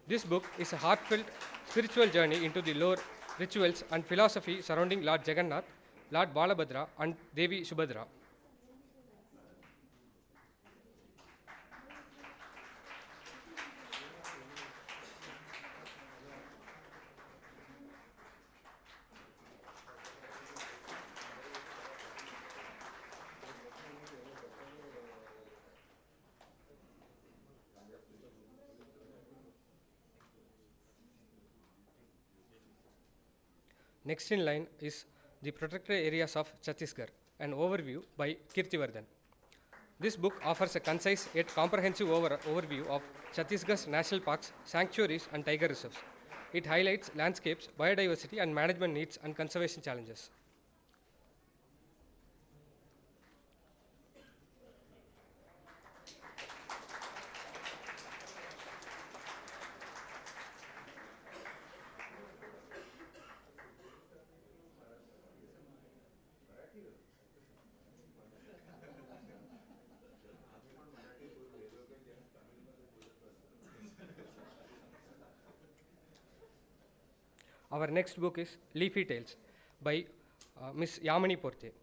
This book is a heartfelt spiritual journey into the lore, rituals and philosophy surrounding Lord Jagannath, Lord Balabhadra and Devi Subhadra. Next in line is The Protected Areas of Chhattisgarh, an overview by Kirtivardhan. This book offers a concise yet comprehensive overview of Chhattisgarh's national parks, sanctuaries and tiger reserves. It highlights landscapes, biodiversity and management needs and conservation challenges. Our next book is Leafy Tales by Ms. Yamini Porte.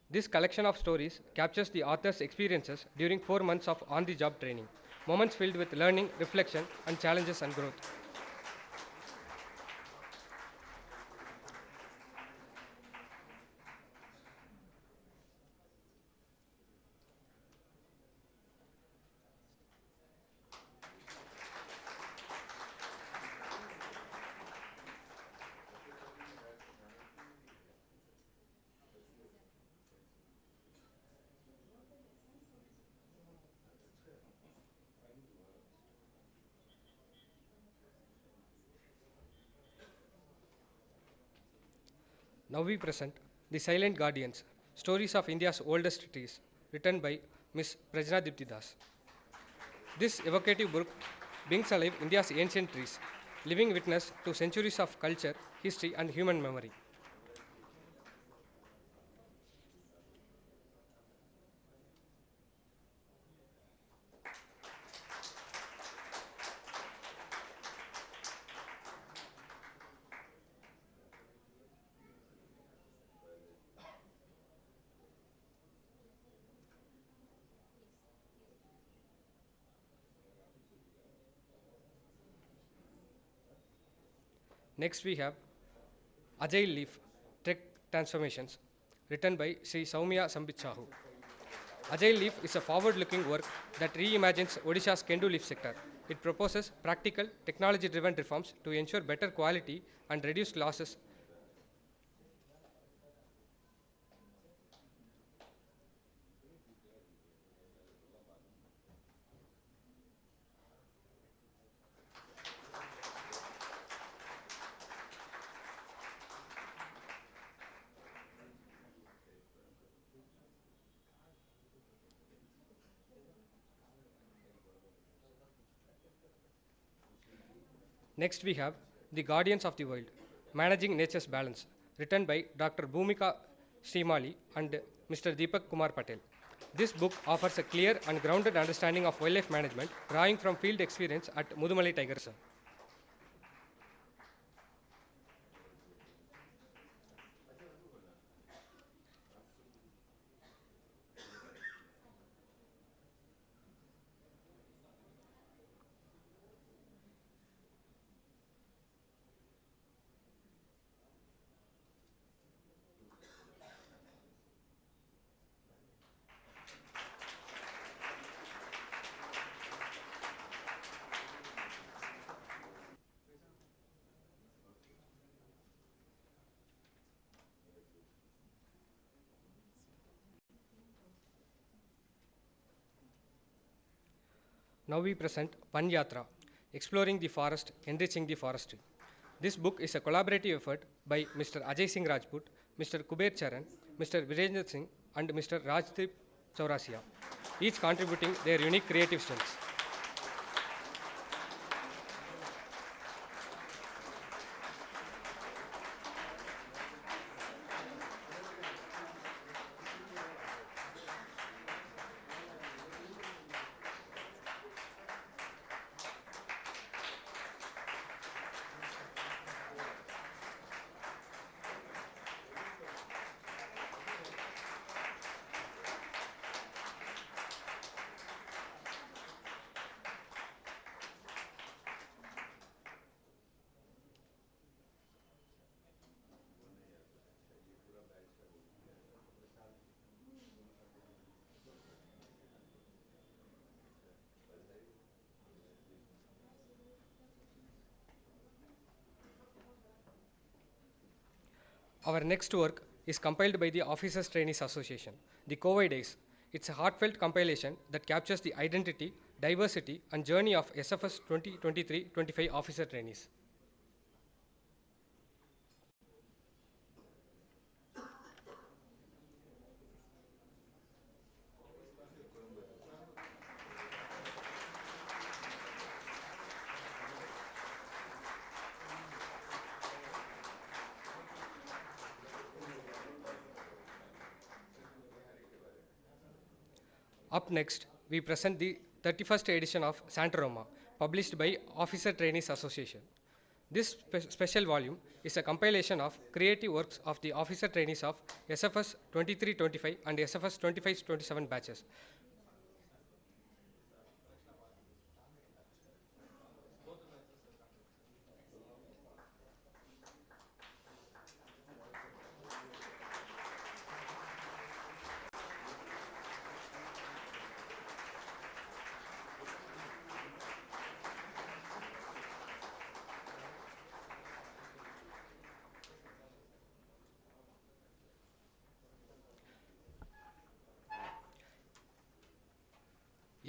This collection of stories captures the author's experiences during 4 months of on-the-job training, moments filled with learning, reflection, and challenges and growth. Now we present The Silent Guardians, Stories of India's Oldest Trees, written by Ms. Prajna Dipti Das. This evocative book brings alive India's ancient trees, living witness to centuries of culture, history and human memory. Next we have Agile Leaf, Tech Transformations, written by Sri Soumya Sambit Sahu. Agile Leaf is a forward-looking work that reimagines Odisha's Kendu leaf sector. It proposes practical, technology-driven reforms to ensure better quality and reduce losses. Next we have The Guardians of the World, Managing Nature's Balance, written by Dr. Bhumika Srimali and Mr. Deepak Kumar Patel. This book offers a clear and grounded understanding of wildlife management, drawing from field experience at Mudumalai Tiger Reserve. Now we present Van Yatra, Exploring the Forest, Enriching the Forestry. This book is a collaborative effort by Mr. Ajay Singh Rajput, Mr. Kuber Charan, Mr. Virendra Singh, and Mr. Rajdeep Chaurasia, each contributing their unique creative strengths. Our next work is compiled by the Officers Trainees Association, the COVID Days. It's a heartfelt compilation that captures the identity, diversity, and journey of SFS 2023-25 officer trainees. Up next, we present the 31st edition of Santa Roma, published by Officer Trainees Association. This special volume is a compilation of creative works of the officer trainees of SFS 23-25 and SFS 25-27 batches.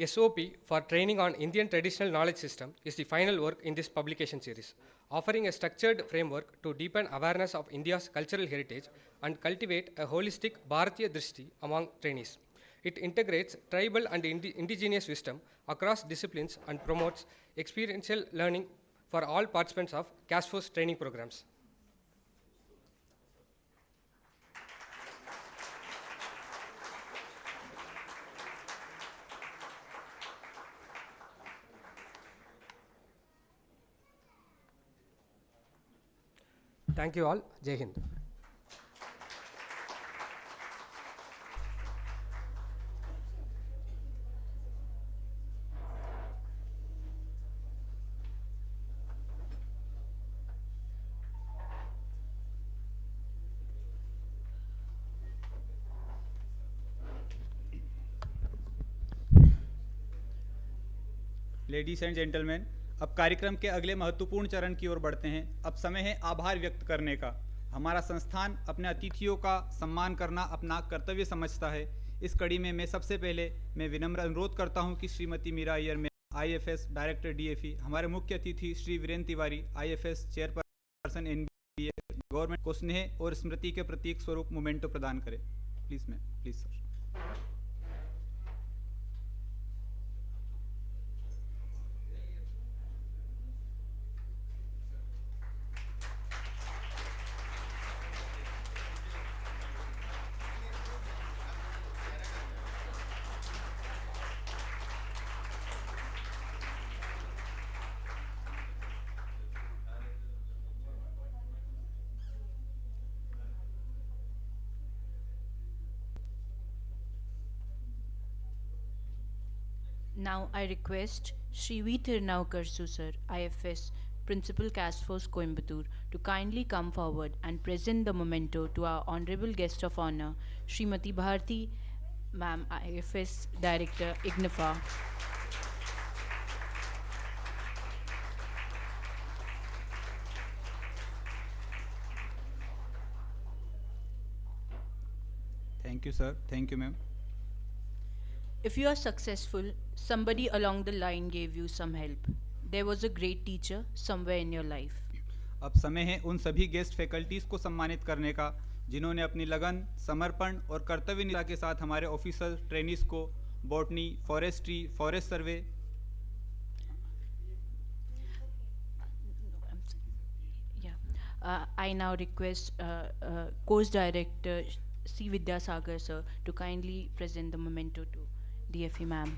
SOP for Training on Indian Traditional Knowledge System is the final work in this publication series, offering a structured framework to deepen awareness of India's cultural heritage and cultivate a holistic Bharatiya Drishti among trainees. It integrates tribal and indigenous wisdom across disciplines and promotes experiential learning for all participants of CASFOS training programs. Thank you all. Jai Hind. Ladies and gentleman, अब कार्यक्रम के अगले महत्वपूर्ण चरण की ओर बढ़ते हैं। अब समय है आभार व्यक्त करने का। हमारा संस्थान अपने अतिथियों का सम्मान करना अपना कर्तव्य समझता है। इस कड़ी में मैं सबसे पहले विनम्र अनुरोध करता हूं कि श्रीमती मीरा अय्यर में IFS डायरेक्टर DFE, हमारे मुख्य अतिथि Shri Virendra Tiwari IFS chairperson NBA government को स्नेह और स्मृति के प्रतीक स्वरूप मोमेंटो प्रदान करें। Please sir. Now I request Shri V. Tirunavkarsu sir, IFS, Principal CASFOS Coimbatore, to kindly come forward and present the memento to our Honorable Guest of Honor, Srimati Bharti Ma'am, IFS Director, IGNIFA. Thank you, sir. Thank you, ma'am. If you are successful, somebody along the line gave you some help. There was a great teacher somewhere in your life. अब समय है उन सभी guest faculties को सम्मानित करने का जिन्होंने अपनी लगन, समर्पण और कर्तव्य निष्ठा के साथ हमारे ऑफिसर ट्रेनीज को botany, forestry, forest survey I now request Course Director C. Vidyasagar sir to kindly present the memento to DFE ma'am.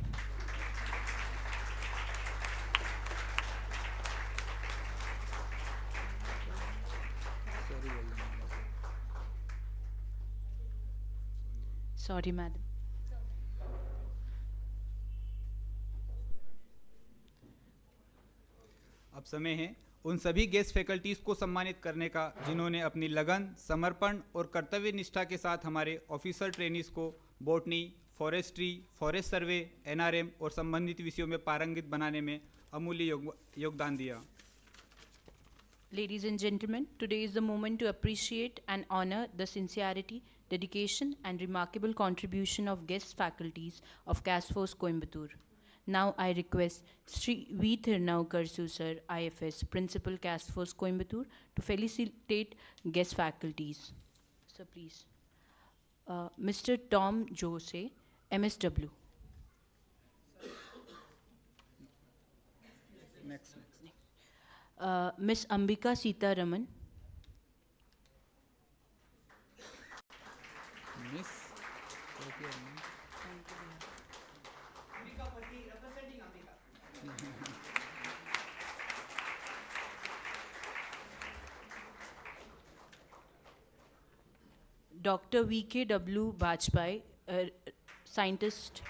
Sorry, madam. अब समय है उन सभी गेस्ट फैकल्टीज़ को सम्मानित करने का जिन्होंने अपनी लगन, समर्पण और कर्तव्य निष्ठा के साथ हमारे ऑफिसर ट्रेनीज को botany, forestry, forest survey, NRM और संबंधित विषयों में पारंगित बनाने में अमूल्य योगदान दिया. Ladies and gentlemen, today is the moment to appreciate and honor the sincerity, dedication and remarkable contribution of guest faculties of CASFOS Coimbatore. Now I request Sri V. Tirunavkarsu sir, IFS, Principal CASFOS Coimbatore, to felicitate guest faculties. Sir, please. Mr. Tom Jose, MSW. Next. Miss Ambika Sita Raman. Miss. Dr. VKW Bajpai, scientist.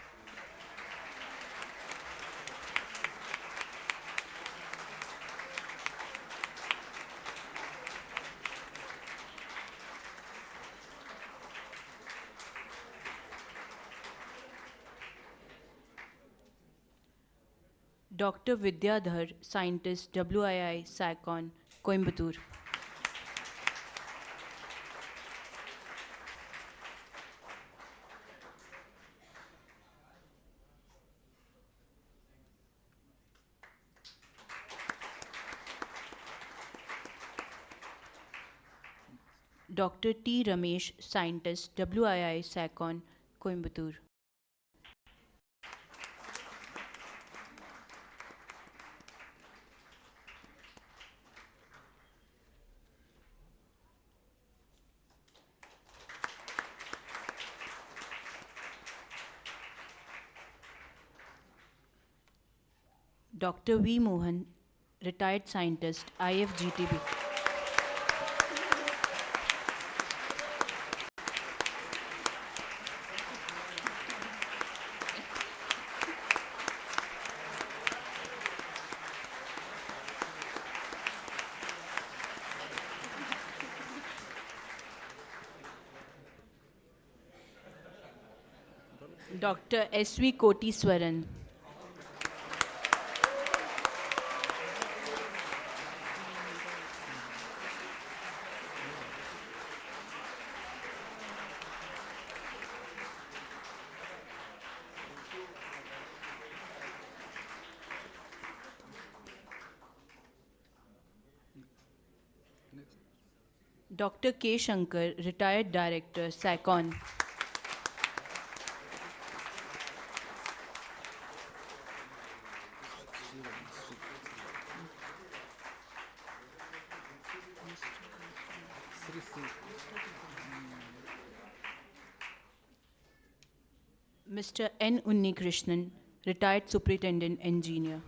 Dr. Vidyadhar, scientist, WII, SACON, Coimbatore. Dr. T. Ramesh, scientist, WII, SACON, Coimbatore. Dr. V. Mohan, retired scientist, IFGTB. Dr. S.V. Kotiswaran. Dr. K. Shankar, retired director, SACON. Mr. N. Unnikrishnan, retired superintendent engineer.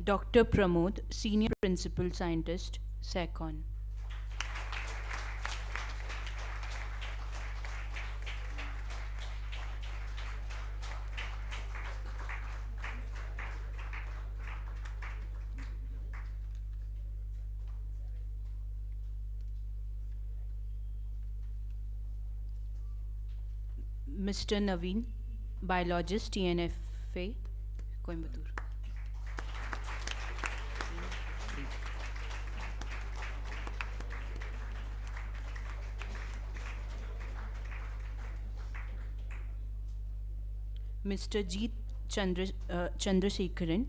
Dr. Pramod, Senior Principal Scientist, SECON. Mr. Naveen, Biologist, TNFA, Coimbatore. Mr. Jeet Chandrasekharan,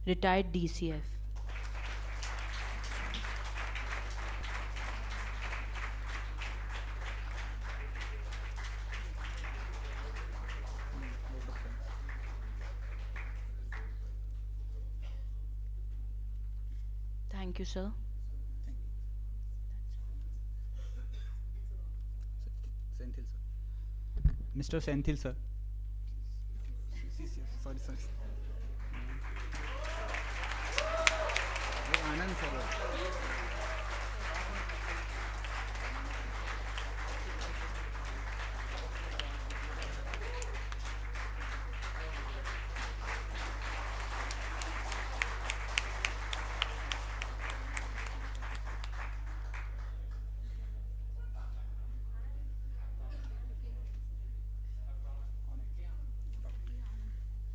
retired DCF. Thank you, sir. Senthil, sir. Mr. Senthil, sir. Sorry, sorry. Anand, sir.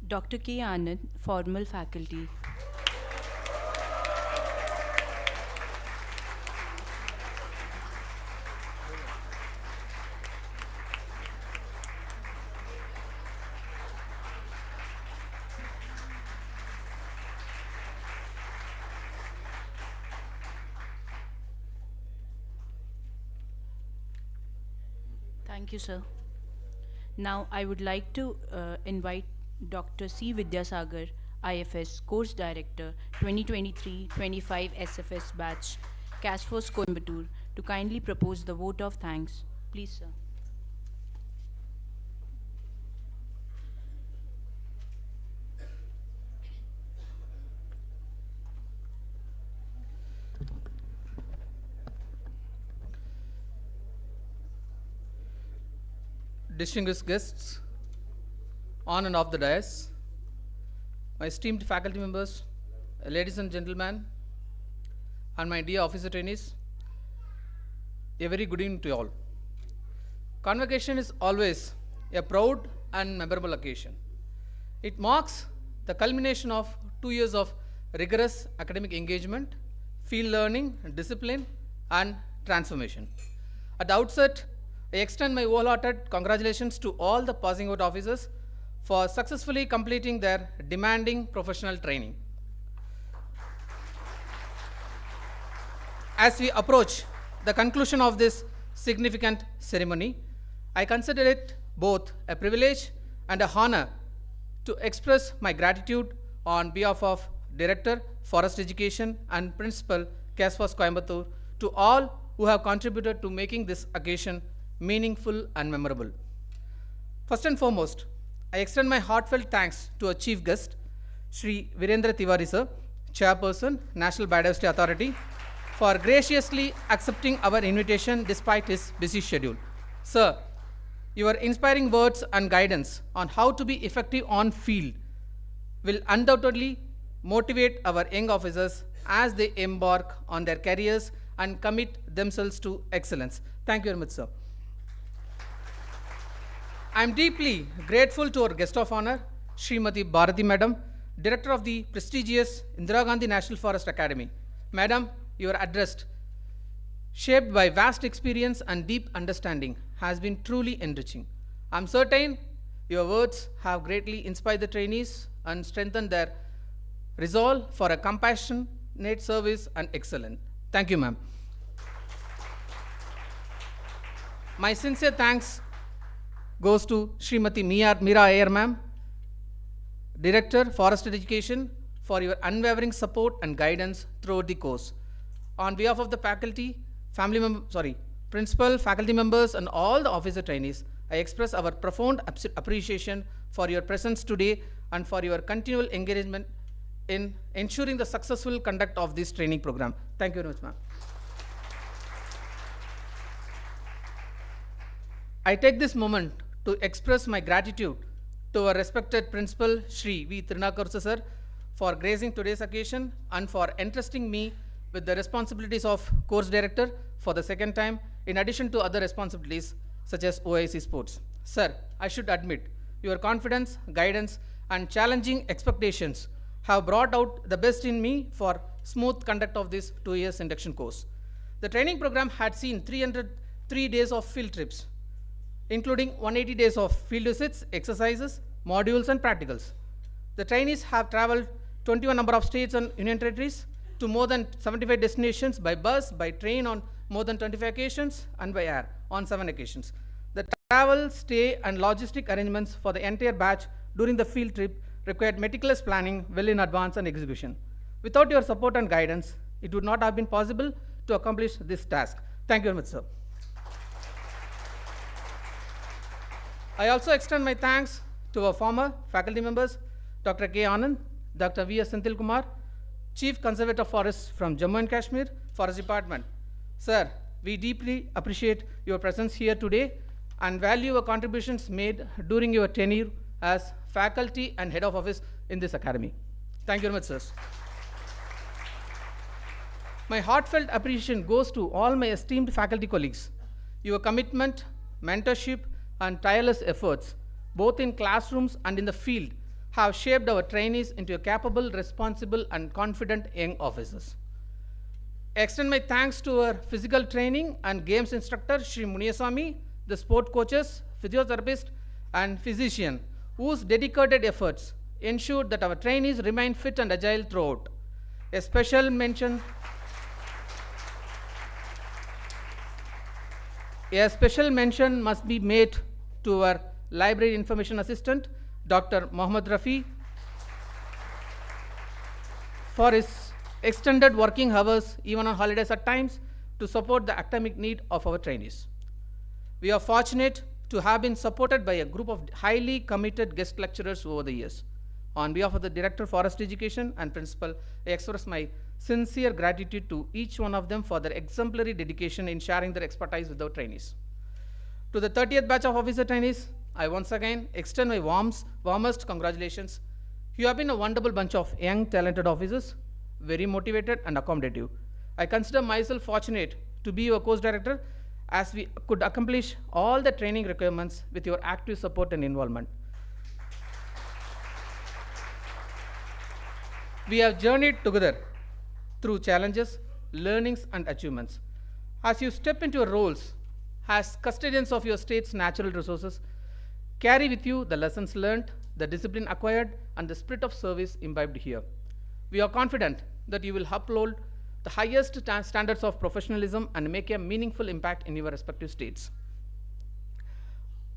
Dr. K. Anand, Formal Faculty. Thank you, sir. Now, I would like to invite Dr. C. Vidyasagar, IFS, Course Director, 2023-25 SFS Batch, CASFOS Coimbatore, to kindly propose the vote of thanks. Please, sir. Distinguished guests, on and off the dais, my esteemed faculty members, ladies and gentlemen, and my dear officer trainees, a very good evening to you all. Convocation is always a proud and memorable occasion. It marks the culmination of 2 years of rigorous academic engagement, field learning, discipline, and transformation. At the outset, I extend my wholehearted congratulations to all the passing out officers for successfully completing their demanding professional training. As we approach the conclusion of this significant ceremony, I consider it both a privilege and an honor to express my gratitude on behalf of Director, Forest Education and Principal, CASFOS Coimbatore, to all who have contributed to making this occasion meaningful and memorable. First and foremost, I extend my heartfelt thanks to our chief guest, Shri Virendra Tiwari sir, Chairperson, National Biodiversity Authority, for graciously accepting our invitation despite his busy schedule. Sir, your inspiring words and guidance on how to be effective on field will undoubtedly motivate our young officers as they embark on their careers and commit themselves to excellence. Thank you very much, sir. I am deeply grateful to our guest of honor, Srimati Bharati Madam, Director of the prestigious Indira Gandhi National Forest Academy. Madam, your address, shaped by vast experience and deep understanding, has been truly enriching. I am certain your words have greatly inspired the trainees and strengthened their resolve for a compassionate service and excellence. Thank you, ma'am. My sincere thanks goes to Srimati Meera Ayer, ma'am, Director, Forest Education, for your unwavering support and guidance throughout the course. On behalf of the faculty, principal, faculty members, and all the officer trainees, I express our profound appreciation for your presence today and for your continual engagement in ensuring the successful conduct of this training program. Thank you very much, ma'am. I take this moment to express my gratitude to our respected principal, Shri V. Trinav Karsu sir, for gracing today's occasion and for entrusting me with the responsibilities of course director for the second time, in addition to other responsibilities such as OIC sports. Sir, I should admit, your confidence, guidance, and challenging expectations have brought out the best in me for smooth conduct of this 2 years induction course. The training program had seen 303 days of field trips, including 180 days of field visits, exercises, modules, and practicals. The trainees have traveled 21 number of states and union territories to more than 75 destinations by bus, by train on more than 25 occasions, and by air on 7 occasions. The travel, stay, and logistic arrangements for the entire batch during the field trip required meticulous planning well in advance and execution. Without your support and guidance, it would not have been possible to accomplish this task. Thank you very much, sir. I also extend my thanks to our former faculty members, Dr. K. Anand, Dr. V. S. Senthil Kumar, Chief Conservator of Forests from Jammu and Kashmir, Forest Department. Sir, we deeply appreciate your presence here today and value your contributions made during your tenure as faculty and head of office in this academy. Thank you very much, sirs. My heartfelt appreciation goes to all my esteemed faculty colleagues. Your commitment, mentorship, and tireless efforts, both in classrooms and in the field, have shaped our trainees into a capable, responsible, and confident young officers. I extend my thanks to our physical training and games instructor, Shri Muniyaswamy, the sport coaches, physiotherapist, and physician, whose dedicated efforts ensured that our trainees remain fit and agile throughout. A special mention must be made to our library information assistant, Dr. Mohammad Rafi, for his extended working hours, even on holidays at times, to support the academic need of our trainees. We are fortunate to have been supported by a group of highly committed guest lecturers over the years. On behalf of the Director of Forest Education and Principal, I express my sincere gratitude to each one of them for their exemplary dedication in sharing their expertise with our trainees. To the 30th batch of officer trainees, I once again extend my warmest congratulations. You have been a wonderful bunch of young, talented officers, very motivated and accommodative. I consider myself fortunate to be your course director, as we could accomplish all the training requirements with your active support and involvement. We have journeyed together through challenges, learnings, and achievements. As you step into your roles as custodians of your state's natural resources, carry with you the lessons learned, the discipline acquired, and the spirit of service imbibed here. We are confident that you will uphold the highest standards of professionalism and make a meaningful impact in your respective states.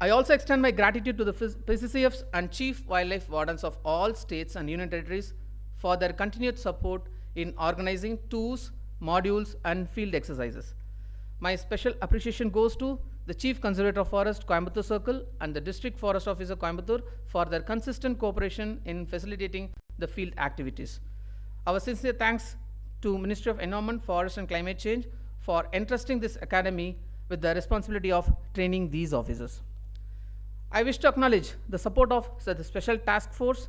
I also extend my gratitude to the PCCFs and Chief Wildlife Wardens of all states and union territories for their continued support in organizing tours, modules, and field exercises. My special appreciation goes to the Chief Conservator of Forest, Coimbatore Circle, and the District Forest Officer, Coimbatore, for their consistent cooperation in facilitating the field activities. Our sincere thanks to Ministry of Environment, Forest and Climate Change for entrusting this academy with the responsibility of training these officers. I wish to acknowledge the support of the Special Task Force,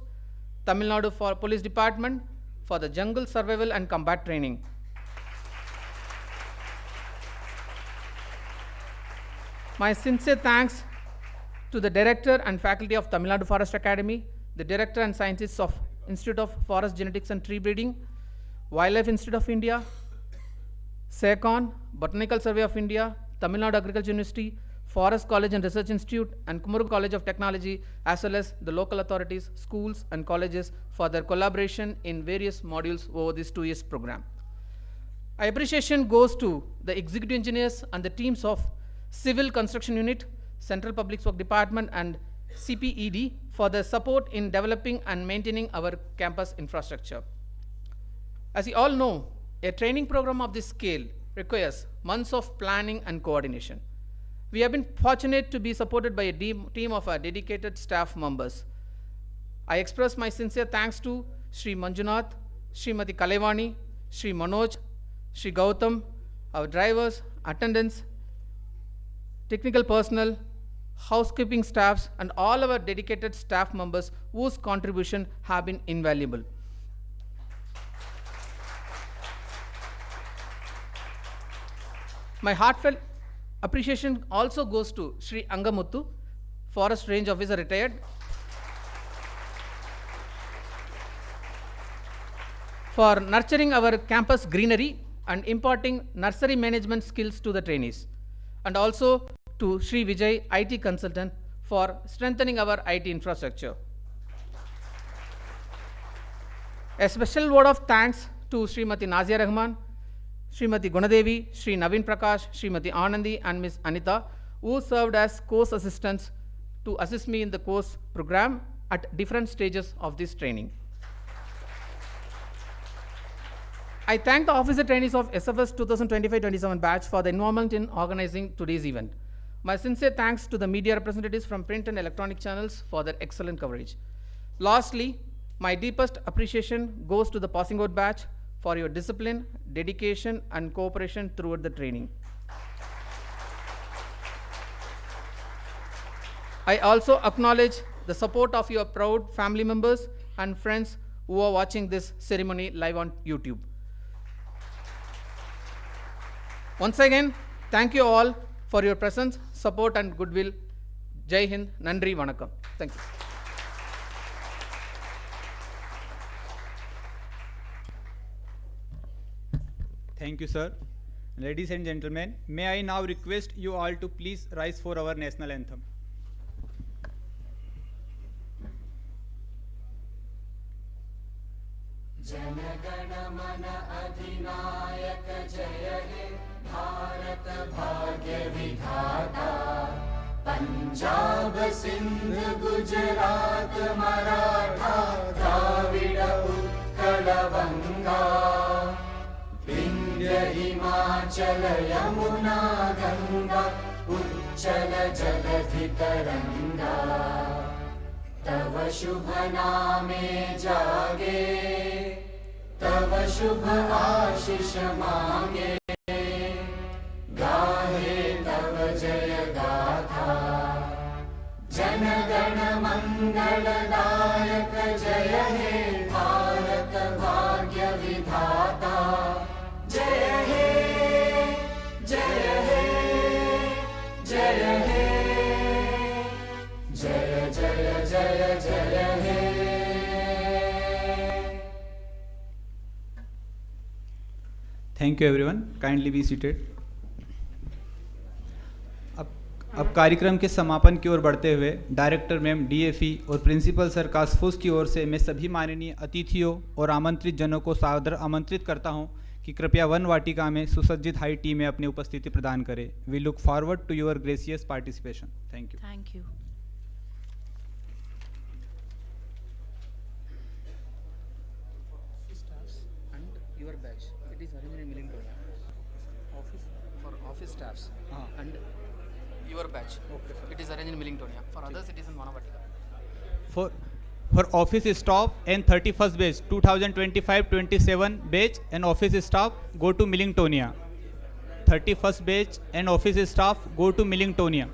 Tamil Nadu for Police Department, for the jungle survival and combat training. My sincere thanks to the Director and faculty of Tamil Nadu Forest Academy, the Director and Scientists of Institute of Forest Genetics and Tree Breeding, Wildlife Institute of India, SECON, Botanical Survey of India, Tamil Nadu Agriculture University, Forest College and Research Institute, and Kumuru College of Technology, as well as the local authorities, schools, and colleges for their collaboration in various modules over this 2 years program. Our appreciation goes to the executive engineers and the teams of Civil Construction Unit, Central Public Works Department, and CPED for their support in developing and maintaining our campus infrastructure. As you all know, a training program of this scale requires months of planning and coordination. We have been fortunate to be supported by a team of our dedicated staff members. I express my sincere thanks to Sri Manjunath, Srimati Kalevani, Sri Manoj, Sri Gautam, our drivers, attendants, technical personnel, housekeeping staffs, and all our dedicated staff members whose contribution have been invaluable. My heartfelt appreciation also goes to Sri Angamuthu, Forest Range Officer retired, for nurturing our campus greenery and imparting nursery management skills to the trainees, and also to Sri Vijay, IT consultant, for strengthening our IT infrastructure. A special word of thanks to Srimati Nazia Rahman, Srimati Gunadevi, Sri Naveen Prakash, Srimati Anandi, and Ms. Anita, who served as course assistants to assist me in the course program at different stages of this training. I thank the officer trainees of SFS 2025-27 batch for the involvement in organizing today's event. My sincere thanks to the media representatives from print and electronic channels for their excellent coverage. Lastly, my deepest appreciation goes to the passing out batch for your discipline, dedication, and cooperation throughout the training. I also acknowledge the support of your proud family members and friends who are watching this ceremony live on YouTube. Once again, thank you all for your presence, support, and goodwill. Jai Hind, Nandri, Vanakkam. Thank you. Thank you, sir. Ladies and gentlemen, may I now request you all to please rise for our national anthem. Jana Gana Mana अधिनायक जय हे भारत भाग्य विधाता पंजाब सिंध गुजरात मराठा द्राविड उत्कल बंगा विंध्य हिमाचल यमुना गंगा उच्चल जलधि तरंगा तव शुभ नामे जागे तव शुभ आशीष मांगे गाहे तव जय गाथा जन गण मंगलदायक जय हे भारत भाग्य विधाता जय हे जय हे जय हे जय जय जय जय हे। Thank you everyone. Kindly be seated. अब कार्यक्रम के समापन की ओर बढ़ते हुए डायरेक्टर मैम डीएफई और प्रिंसिपल सर कास्फोस की ओर से मैं सभी माननीय अतिथियों और आमंत्रित जनों को सादर आमंत्रित करता हूं कि कृपया वन वाटिका में सुसज्जित हाई टी में अपनी उपस्थिति प्रदान करें. We look forward to your gracious participation. Thank you. Thank you. And your badge. It is arranged in Millington. Office for office staffs and your badge. Okay. It is arranged in Millington. For others, it is in Manavatika. For office staff and 31st batch 2025-27 batch and office staff go to Millingtonia. 31st batch and office staff go to Millingtonia.